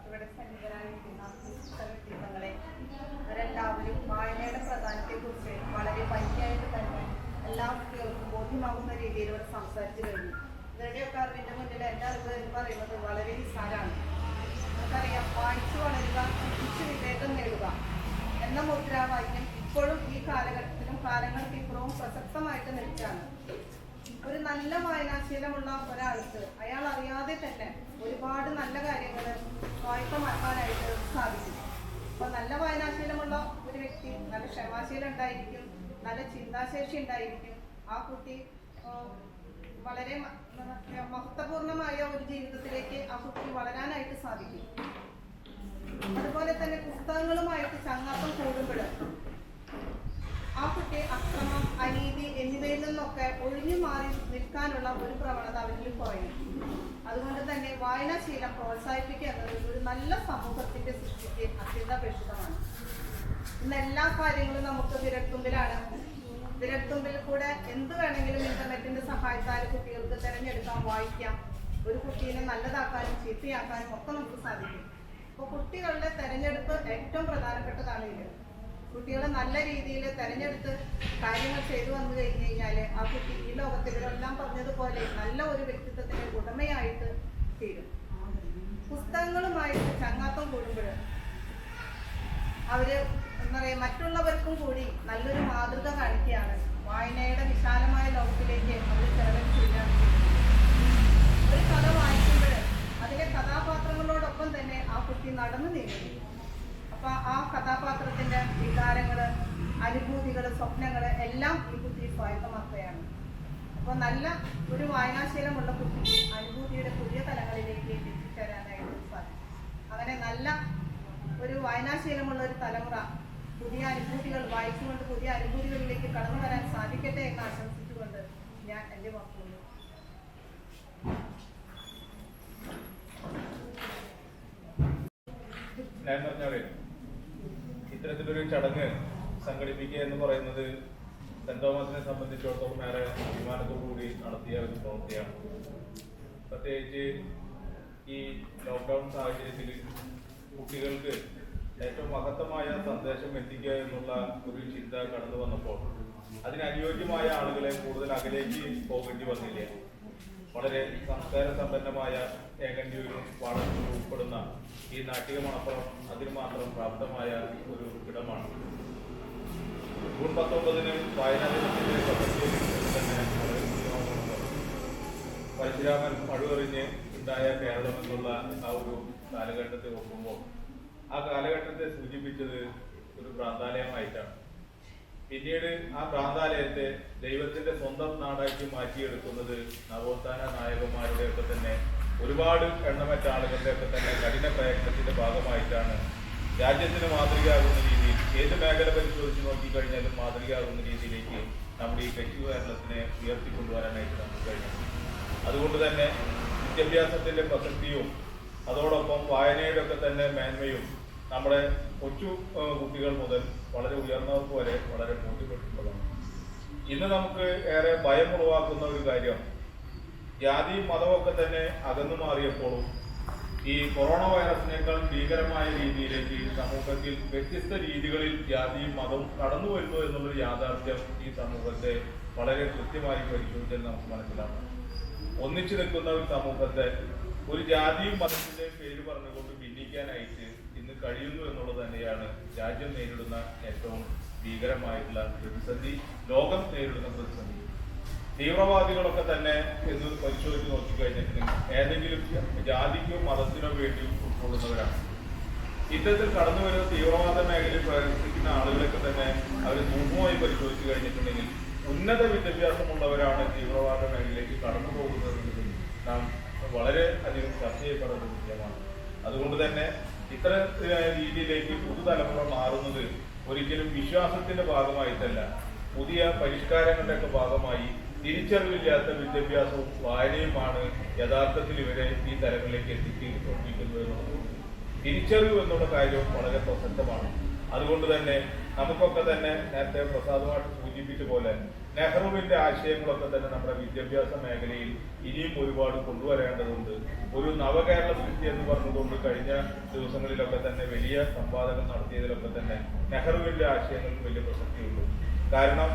ഇവിടെ സന്നിധരായിരിക്കുന്ന വ്യക്തിത്വങ്ങളെ അവരെല്ലാവരും വായനയുടെ പ്രാധാന്യത്തെക്കുറിച്ച് വളരെ ഭംഗിയായിട്ട് തന്നെ എല്ലാ കുട്ടികൾക്കും ബോധ്യമാകുന്ന രീതിയിൽ ഇവിടെ സംസാരിച്ചു കഴിഞ്ഞു. ഇവരുടെയൊക്കെ അറിവിൻ്റെ മുന്നിൽ എൻ്റെ അറിവ് എന്ന് പറയുന്നത് വളരെ നിസ്സാരമാണ്. നമുക്കറിയാം, വായിച്ചു വളരുക, ചിന്തിച്ച് വിവേകം നേടുക എന്ന മുദ്രാവാക്യം ഇപ്പോഴും ഈ കാലഘട്ടത്തിലും കാലങ്ങൾക്കിപ്പുറവും പ്രസക്തമായിട്ട് നിൽക്കുകയാണ്. ഒരു നല്ല വായനാശീലമുള്ള ഒരാൾക്ക് അയാൾ അറിയാതെ തന്നെ ഒരുപാട് നല്ല കാര്യങ്ങൾ സ്വായത്തമാക്കാനായിട്ട് സാധിക്കും. അപ്പോൾ നല്ല വായനാശീലമുള്ള ഒരു വ്യക്തി നല്ല ക്ഷമാശീലം ഉണ്ടായിരിക്കും, നല്ല ചിന്താശേഷി ഉണ്ടായിരിക്കും. ആ കുട്ടി വളരെ മഹത്വപൂർണമായ ഒരു ജീവിതത്തിലേക്ക് ആ കുട്ടി വളരാനായിട്ട് സാധിക്കും. അതുപോലെ തന്നെ പുസ്തകങ്ങളുമായിട്ട് ചങ്ങാത്തം കൂടുമ്പോൾ ആ കുട്ടി അക്രമം, അനീതി എന്നിവയിൽ നിന്നൊക്കെ ഒഴിഞ്ഞു മാറി നിൽക്കാനുള്ള ഒരു പ്രവണത അവരിൽ കുറയും. അതുകൊണ്ട് തന്നെ വായനാശീലം പ്രോത്സാഹിപ്പിക്കുക എന്നത് ഒരു നല്ല സമൂഹത്തിന്റെ സൃഷ്ടിക്ക് അത്യന്താപേക്ഷിതമാണ്. ഇന്ന് എല്ലാ കാര്യങ്ങളും നമുക്ക് വിരൽത്തുമ്പിലാണ്. വിരൽത്തുമ്പിൽ കൂടെ എന്ത് വേണമെങ്കിലും ഇന്റർനെറ്റിന്റെ സഹായത്താൽ കുട്ടികൾക്ക് തിരഞ്ഞെടുക്കാം, വായിക്കാം. ഒരു കുട്ടീനെ നല്ലതാക്കാനും ചീത്തയാക്കാനും ഒക്കെ നമുക്ക് സാധിക്കും. അപ്പോൾ കുട്ടികളുടെ തെരഞ്ഞെടുപ്പ് ഏറ്റവും പ്രധാനപ്പെട്ടതാണ്. ഇത് കുട്ടികളെ നല്ല രീതിയിൽ തെരഞ്ഞെടുത്ത് കാര്യങ്ങൾ ചെയ്തു വന്നു കഴിഞ്ഞു കഴിഞ്ഞാൽ ആ കുട്ടി ഈ ലോകത്തിൽ ഇവരെല്ലാം പറഞ്ഞതുപോലെ നല്ല ഒരു വ്യക്തിത്വത്തിന്റെ ഉടമയായിട്ട് തീരും. പുസ്തകങ്ങളുമായിട്ട് ചങ്ങാത്തം കൂടുമ്പോൾ അവര് എന്താ പറയുക, മറ്റുള്ളവർക്കും കൂടി നല്ലൊരു മാതൃക കാണിക്കുകയാണ്. വായനയുടെ വിശാലമായ ലോകത്തിലേക്ക് അവർ ചെലവ് ചെയ്യാൻ ഒരു കഥ വായിക്കുമ്പോൾ അതിലെ കഥാപാത്രങ്ങളോടൊപ്പം തന്നെ ആ കുട്ടി നടന്നു നീങ്ങുന്നു. അപ്പൊ ആ കഥാപാത്രത്തിന്റെ വികാരങ്ങള്, അനുഭൂതികള്, സ്വപ്നങ്ങള് എല്ലാം ഈ കുട്ടി സ്വായത്തമാക്കുകയാണ്. അപ്പൊ നല്ല ഒരു വായനാശീലമുള്ള കുട്ടിക്ക് അനുഭൂതിയുടെ പുതിയ തലങ്ങളിലേക്ക് എത്തിച്ചേരാനായിട്ട് സാധിക്കും. അങ്ങനെ നല്ല ഒരു വായനാശീലമുള്ള ഒരു തലമുറ പുതിയ അനുഭൂതികൾ വായിച്ചുകൊണ്ട് പുതിയ അനുഭൂതികളിലേക്ക് കടന്നു വരാൻ സാധിക്കട്ടെ എന്ന് ആശംസിച്ചുകൊണ്ട് ഞാൻ എൻ്റെ വാക്കുകൾ ഞാൻ പറഞ്ഞാൽ ഇത്തരത്തിലൊരു ചടങ്ങ് സംഘടിപ്പിക്കുക എന്ന് പറയുന്നത് സെന്റ് തോമസിനെ സംബന്ധിച്ചിടത്തോളം ഏറെ അഭിമാനത്തോടുകൂടി നടത്തിയ ഒരു പ്രവൃത്തിയാണ്. പ്രത്യേകിച്ച് ഈ ലോക്ക്ഡൗൺ സാഹചര്യത്തിൽ കുട്ടികൾക്ക് ഏറ്റവും മഹത്തമായ സന്ദേശം എത്തിക്കുക എന്നുള്ള ഒരു ചിന്ത കടന്നു വന്നപ്പോൾ അതിനനുയോജ്യമായ ആളുകളെ കൂടുതൽ അകലേക്ക് പോകേണ്ടി വന്നില്ല. വളരെ സംസ്കാര സമ്പന്നമായ ഏകന്റൂരും വാളൂരും ഉൾപ്പെടുന്ന ഈ നാട്ടിക മണപ്പുറം അതിന് മാത്രം പ്രാപ്തമായ ഒരു ഇടമാണ്. ജൂൺ 19 വായനാ ദിനത്തിന്റെ പ്രസക്തിയെക്കുറിച്ച് തന്നെ പരശുരാമൻ മഴുവെറിഞ്ഞ് ഉണ്ടായ കേരളം എന്നുള്ള ആ ഒരു കാലഘട്ടത്തെ ഓർക്കുമ്പോൾ ആ കാലഘട്ടത്തെ സൂചിപ്പിച്ചത് ഒരു ഭ്രാന്താലയമായിട്ടാണ്. പിന്നീട് ആ ഭ്രാന്താലയത്തെ ദൈവത്തിന്റെ സ്വന്തം നാടാക്കി മാറ്റിയെടുക്കുന്നത് നവോത്ഥാന നായകന്മാരുടെയൊക്കെ തന്നെ ഒരുപാട് എണ്ണമറ്റ ആളുകളുടെയൊക്കെ തന്നെ കഠിന പ്രയത്നത്തിന്റെ ഭാഗമായിട്ടാണ്. രാജ്യത്തിന് മാതൃകയാകുന്ന രീതിയിൽ ഏത് മേഖല പരിശോധിച്ച് നോക്കിക്കഴിഞ്ഞാലും മാതൃകയാകുന്ന രീതിയിലേക്ക് നമ്മുടെ ഈ കൊച്ചു കേരളത്തിനെ ഉയർത്തിക്കൊണ്ടുവരാനായിട്ട് നമുക്ക് കഴിഞ്ഞു. അതുകൊണ്ട് തന്നെ വിദ്യാഭ്യാസത്തിന്റെ പ്രസക്തിയും അതോടൊപ്പം വായനയുടെ ഒക്കെ തന്നെ മേന്മയും നമ്മുടെ കൊച്ചു കുട്ടികൾ മുതൽ വളരെ ഉയർന്നവർക്ക് വരെ വളരെ ബോധ്യപ്പെട്ടിട്ടുള്ളതാണ്. ഇന്ന് നമുക്ക് ഏറെ ഭയമുളവാക്കുന്ന ഒരു കാര്യം, ജാതിയും മതമൊക്കെ തന്നെ അകന്നു മാറിയപ്പോഴും ഈ കൊറോണ വൈറസിനേക്കാൾ ഭീകരമായ രീതിയിലേക്ക് സമൂഹത്തിൽ വ്യത്യസ്ത രീതികളിൽ ജാതിയും മതവും കടന്നു വരുന്നു എന്നുള്ളൊരു യാഥാർത്ഥ്യം ഈ സമൂഹത്തെ വളരെ കൃത്യമായി പരിശോധിച്ചാൽ നമുക്ക് മനസ്സിലാക്കാം. ഒന്നിച്ചു നിൽക്കുന്ന ഒരു സമൂഹത്തെ ഒരു ജാതിയും മതത്തിന്റെ പേര് പറഞ്ഞുകൊണ്ട് ഭിന്നിക്കാനായിട്ട് ഇന്ന് കഴിയുന്നു എന്നുള്ളത് തന്നെയാണ് രാജ്യം നേരിടുന്ന ഏറ്റവും ഭീകരമായിട്ടുള്ള പ്രതിസന്ധി, ലോകം നേരിടുന്ന പ്രതിസന്ധി. തീവ്രവാദികളൊക്കെ തന്നെ എന്ന് പരിശോധിച്ച് നോക്കിക്കഴിഞ്ഞിട്ടുണ്ടെങ്കിൽ ഏതെങ്കിലും ജാതിക്കോ മതത്തിനോ വേണ്ടി ഉൾക്കൊള്ളുന്നവരാണ്. ഇത്തരത്തിൽ കടന്നു വരുന്ന തീവ്രവാദ മേഖലയിൽ പ്രവർത്തിക്കുന്ന ആളുകളൊക്കെ തന്നെ അവർ സൂക്ഷ്മമായി പരിശോധിച്ച് കഴിഞ്ഞിട്ടുണ്ടെങ്കിൽ ഉന്നത വിദ്യാഭ്യാസമുള്ളവരാണ് തീവ്രവാദ മേഖലയിലേക്ക് കടന്നു പോകുന്നത് നാം വളരെ അധികം ചർച്ച ചെയ്യപ്പെടുന്ന വിഷയമാണ്. അതുകൊണ്ട് തന്നെ ഇത്തരം രീതിയിലേക്ക് പുതുതലമുറ മാറുന്നത് ഒരിക്കലും വിശ്വാസത്തിന്റെ ഭാഗമായിട്ടല്ല, പുതിയ പരിഷ്കാരങ്ങളുടെയൊക്കെ ഭാഗമായി തിരിച്ചറിവില്ലാത്ത വിദ്യാഭ്യാസവും വായനയുമാണ് യഥാർത്ഥത്തിൽ ഇവരെ ഈ തലങ്ങളിലേക്ക് എത്തിക്കുന്നത് എന്നുള്ളത്. തിരിച്ചറിവ് എന്നുള്ള കാര്യം വളരെ പ്രസക്തമാണ്. അതുകൊണ്ട് തന്നെ നമുക്കൊക്കെ തന്നെ നേരത്തെ പ്രസാദമായിട്ട് സൂചിപ്പിച്ച പോലെ നെഹ്റുവിന്റെ ആശയങ്ങളൊക്കെ തന്നെ നമ്മുടെ വിദ്യാഭ്യാസ മേഖലയിൽ ഇനിയും ഒരുപാട് കൊണ്ടുവരേണ്ടതുണ്ട്. ഒരു നവകേരള സൃഷ്ടി എന്ന് പറഞ്ഞതുകൊണ്ട് കഴിഞ്ഞ ദിവസങ്ങളിലൊക്കെ തന്നെ വലിയ സംവാദങ്ങൾ നടത്തിയതിലൊക്കെ തന്നെ നെഹ്റുവിന്റെ ആശയങ്ങൾക്ക് വലിയ പ്രസക്തിയുണ്ട്. കാരണം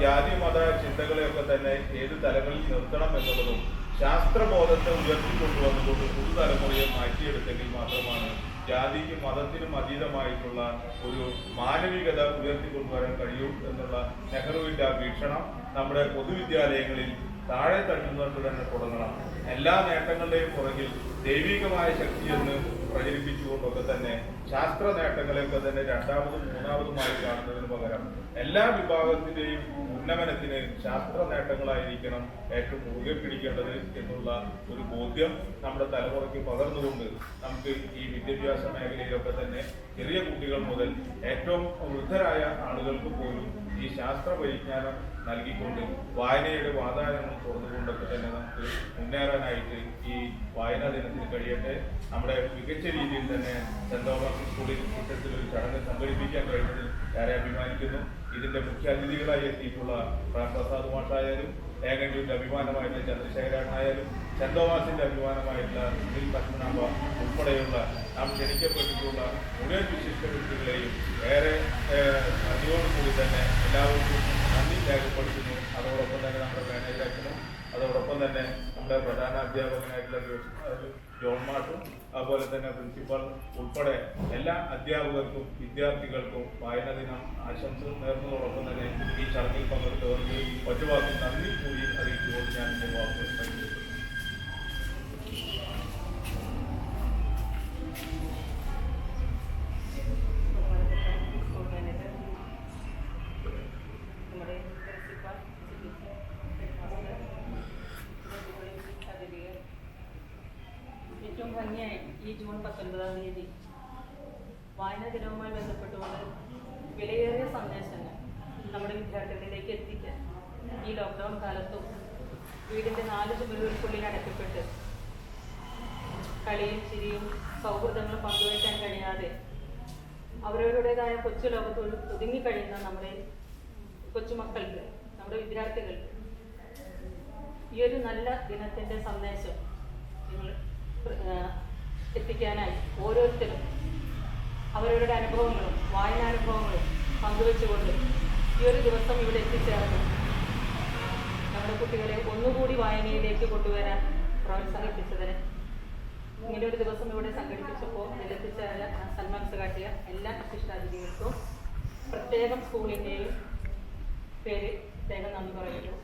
ജാതി മത ചിന്തകളെയൊക്കെ തന്നെ ഏത് തലങ്ങളിൽ നിർത്തണം എന്നുള്ളതും ശാസ്ത്രബോധത്തെ ഉയർത്തിക്കൊണ്ടുവന്നുകൊണ്ട് പുതുതലമുറയെ മാറ്റിയെടുത്തെങ്കിൽ മാത്രമാണ് ജാതിക്കും മതത്തിനും അതീതമായിട്ടുള്ള ഒരു മാനവികത ഉയർത്തിക്കൊണ്ടുവരാൻ കഴിയൂ എന്നുള്ള നെഹ്റുവിന്റെ ആ വീക്ഷണം നമ്മുടെ പൊതുവിദ്യാലയങ്ങളിൽ താഴെ തട്ടുന്നവർക്ക് തന്നെ തുടങ്ങണം. എല്ലാ നേട്ടങ്ങളുടെയും പുറകിൽ ദൈവികമായ ശക്തിയെന്ന് പ്രചരിപ്പിച്ചുകൊണ്ടൊക്കെ തന്നെ ശാസ്ത്ര നേട്ടങ്ങളെയൊക്കെ തന്നെ രണ്ടാമതും മൂന്നാമതുമായി കാണുന്നതിന് പകരം എല്ലാ വിഭാഗത്തിന്റെയും ഉന്നമനത്തിന് ശാസ്ത്ര നേട്ടങ്ങളായിരിക്കണം ഏറ്റവും മുറുകെ പിടിക്കേണ്ടത് എന്നുള്ള ഒരു ബോധ്യം നമ്മുടെ തലമുറയ്ക്ക് പകർന്നുകൊണ്ട് നമുക്ക് ഈ വിദ്യാഭ്യാസ മേഖലയിലൊക്കെ തന്നെ ചെറിയ കുട്ടികൾ മുതൽ ഏറ്റവും വൃദ്ധരായ ആളുകൾക്ക് പോലും ഈ ശാസ്ത്ര പരിജ്ഞാനം നൽകിക്കൊണ്ട് വായനയുടെ വാതായനങ്ങൾ തുറന്നുകൊണ്ടൊക്കെ തന്നെ നമുക്ക് മുന്നേറാനായിട്ട് ഈ വായനാ ദിനത്തിന് കഴിയട്ടെ. നമ്മുടെ മികച്ച രീതിയിൽ തന്നെ സെന്റ് തോമസ് സ്കൂളിൽ ഇത്തരത്തിലൊരു ചടങ്ങ് സംഘടിപ്പിക്കാൻ കഴിഞ്ഞതിൽ ഏറെ അഭിമാനിക്കുന്നു. ഇതിന്റെ മുഖ്യ അതിഥികളായി എത്തിയിട്ടുള്ള പ്രസാദ് മാഷായാലും ഏകൻഡൂരിന്റെ അഭിമാനമായിട്ടുള്ള ചന്ദ്രശേഖരനായാലും സെന്റ് തോമസിന്റെ അഭിമാനമായിട്ടുള്ള സുനിൽ പത്മനാഭ ഉൾപ്പെടെയുള്ള നാം ക്ഷണിക്കപ്പെട്ടിട്ടുള്ള മുഴുവൻ വിശിഷ്ട വ്യക്തികളെയും ഏറെ നന്ദിയോടുകൂടി തന്നെ എല്ലാവർക്കും നന്ദി രേഖപ്പെടുത്തുന്നു. അതോടൊപ്പം തന്നെ നമ്മുടെ മാനേജരാക്ഷനും അതോടൊപ്പം തന്നെ നമ്മുടെ പ്രധാന അധ്യാപകനായിട്ടുള്ള ജോൺ മാഷും അതുപോലെ തന്നെ പ്രിൻസിപ്പൽ ഉൾപ്പെടെ എല്ലാ അധ്യാപകർക്കും വിദ്യാർത്ഥികൾക്കും വായനാ ദിനം ആശംസകൾ നേർന്നതോടൊപ്പം തന്നെ ഈ ചടങ്ങിൽ പങ്കെടുത്തവർക്ക് ഒറ്റവാക്കിൽ നന്ദി കൂടി അറിയിച്ചുകൊണ്ട് ഞാൻ എൻ്റെ വാക്കുകൾ പരിചയപ്പെടുന്നു. ഏറ്റവും ഭംഗിയായി ഈ ജൂൺ 19-ാം തീയതി വായനാ ദിനവുമായി ബന്ധപ്പെട്ടുകൊണ്ട് വിലയേറിയ സന്ദേശങ്ങൾ നമ്മുടെ വിദ്യാർത്ഥികളിലേക്ക് എത്തിക്കാൻ ഈ ലോക്ക്ഡൗൺ കാലത്തും വീടിൻ്റെ 4 ചുമരുകൾക്കുള്ളിൽ അടയ്ക്കപ്പെട്ട് കളിയും ചിരിയും സൗഹൃദങ്ങളും പങ്കുവയ്ക്കാൻ കഴിയാതെ അവരവരുടേതായ കൊച്ചു ലോകത്ത് ഒതുങ്ങിക്കഴിയുന്ന നമ്മുടെ കൊച്ചുമക്കൾക്ക്, നമ്മുടെ വിദ്യാർത്ഥികൾക്ക് ഈ ഒരു നല്ല ദിനത്തിൻ്റെ സന്ദേശം നിങ്ങൾ എത്തിക്കാനായി ഓരോരുത്തരും അവരവരുടെ അനുഭവങ്ങളും വായനാനുഭവങ്ങളും പങ്കുവെച്ചുകൊണ്ട് ഈ ഒരു ദിവസം ഇവിടെ എത്തിച്ചേർന്ന് നമ്മുടെ കുട്ടികളെ ഒന്നുകൂടി വായനയിലേക്ക് കൊണ്ടുവരാൻ പ്രോത്സാഹിപ്പിച്ചതിന് ഇങ്ങനെയൊരു ദിവസം ഇവിടെ സംഘടിപ്പിച്ചപ്പോൾ ഇതിലെത്തിച്ചേരാൻ സന്മനസ് കാട്ടിയ എല്ലാ വിശിഷ്ടാതിഥികൾക്കും പ്രത്യേകം സ്കൂളിൻ്റെയും പേര് പ്രത്യേകം നന്ദി പറയുന്നു.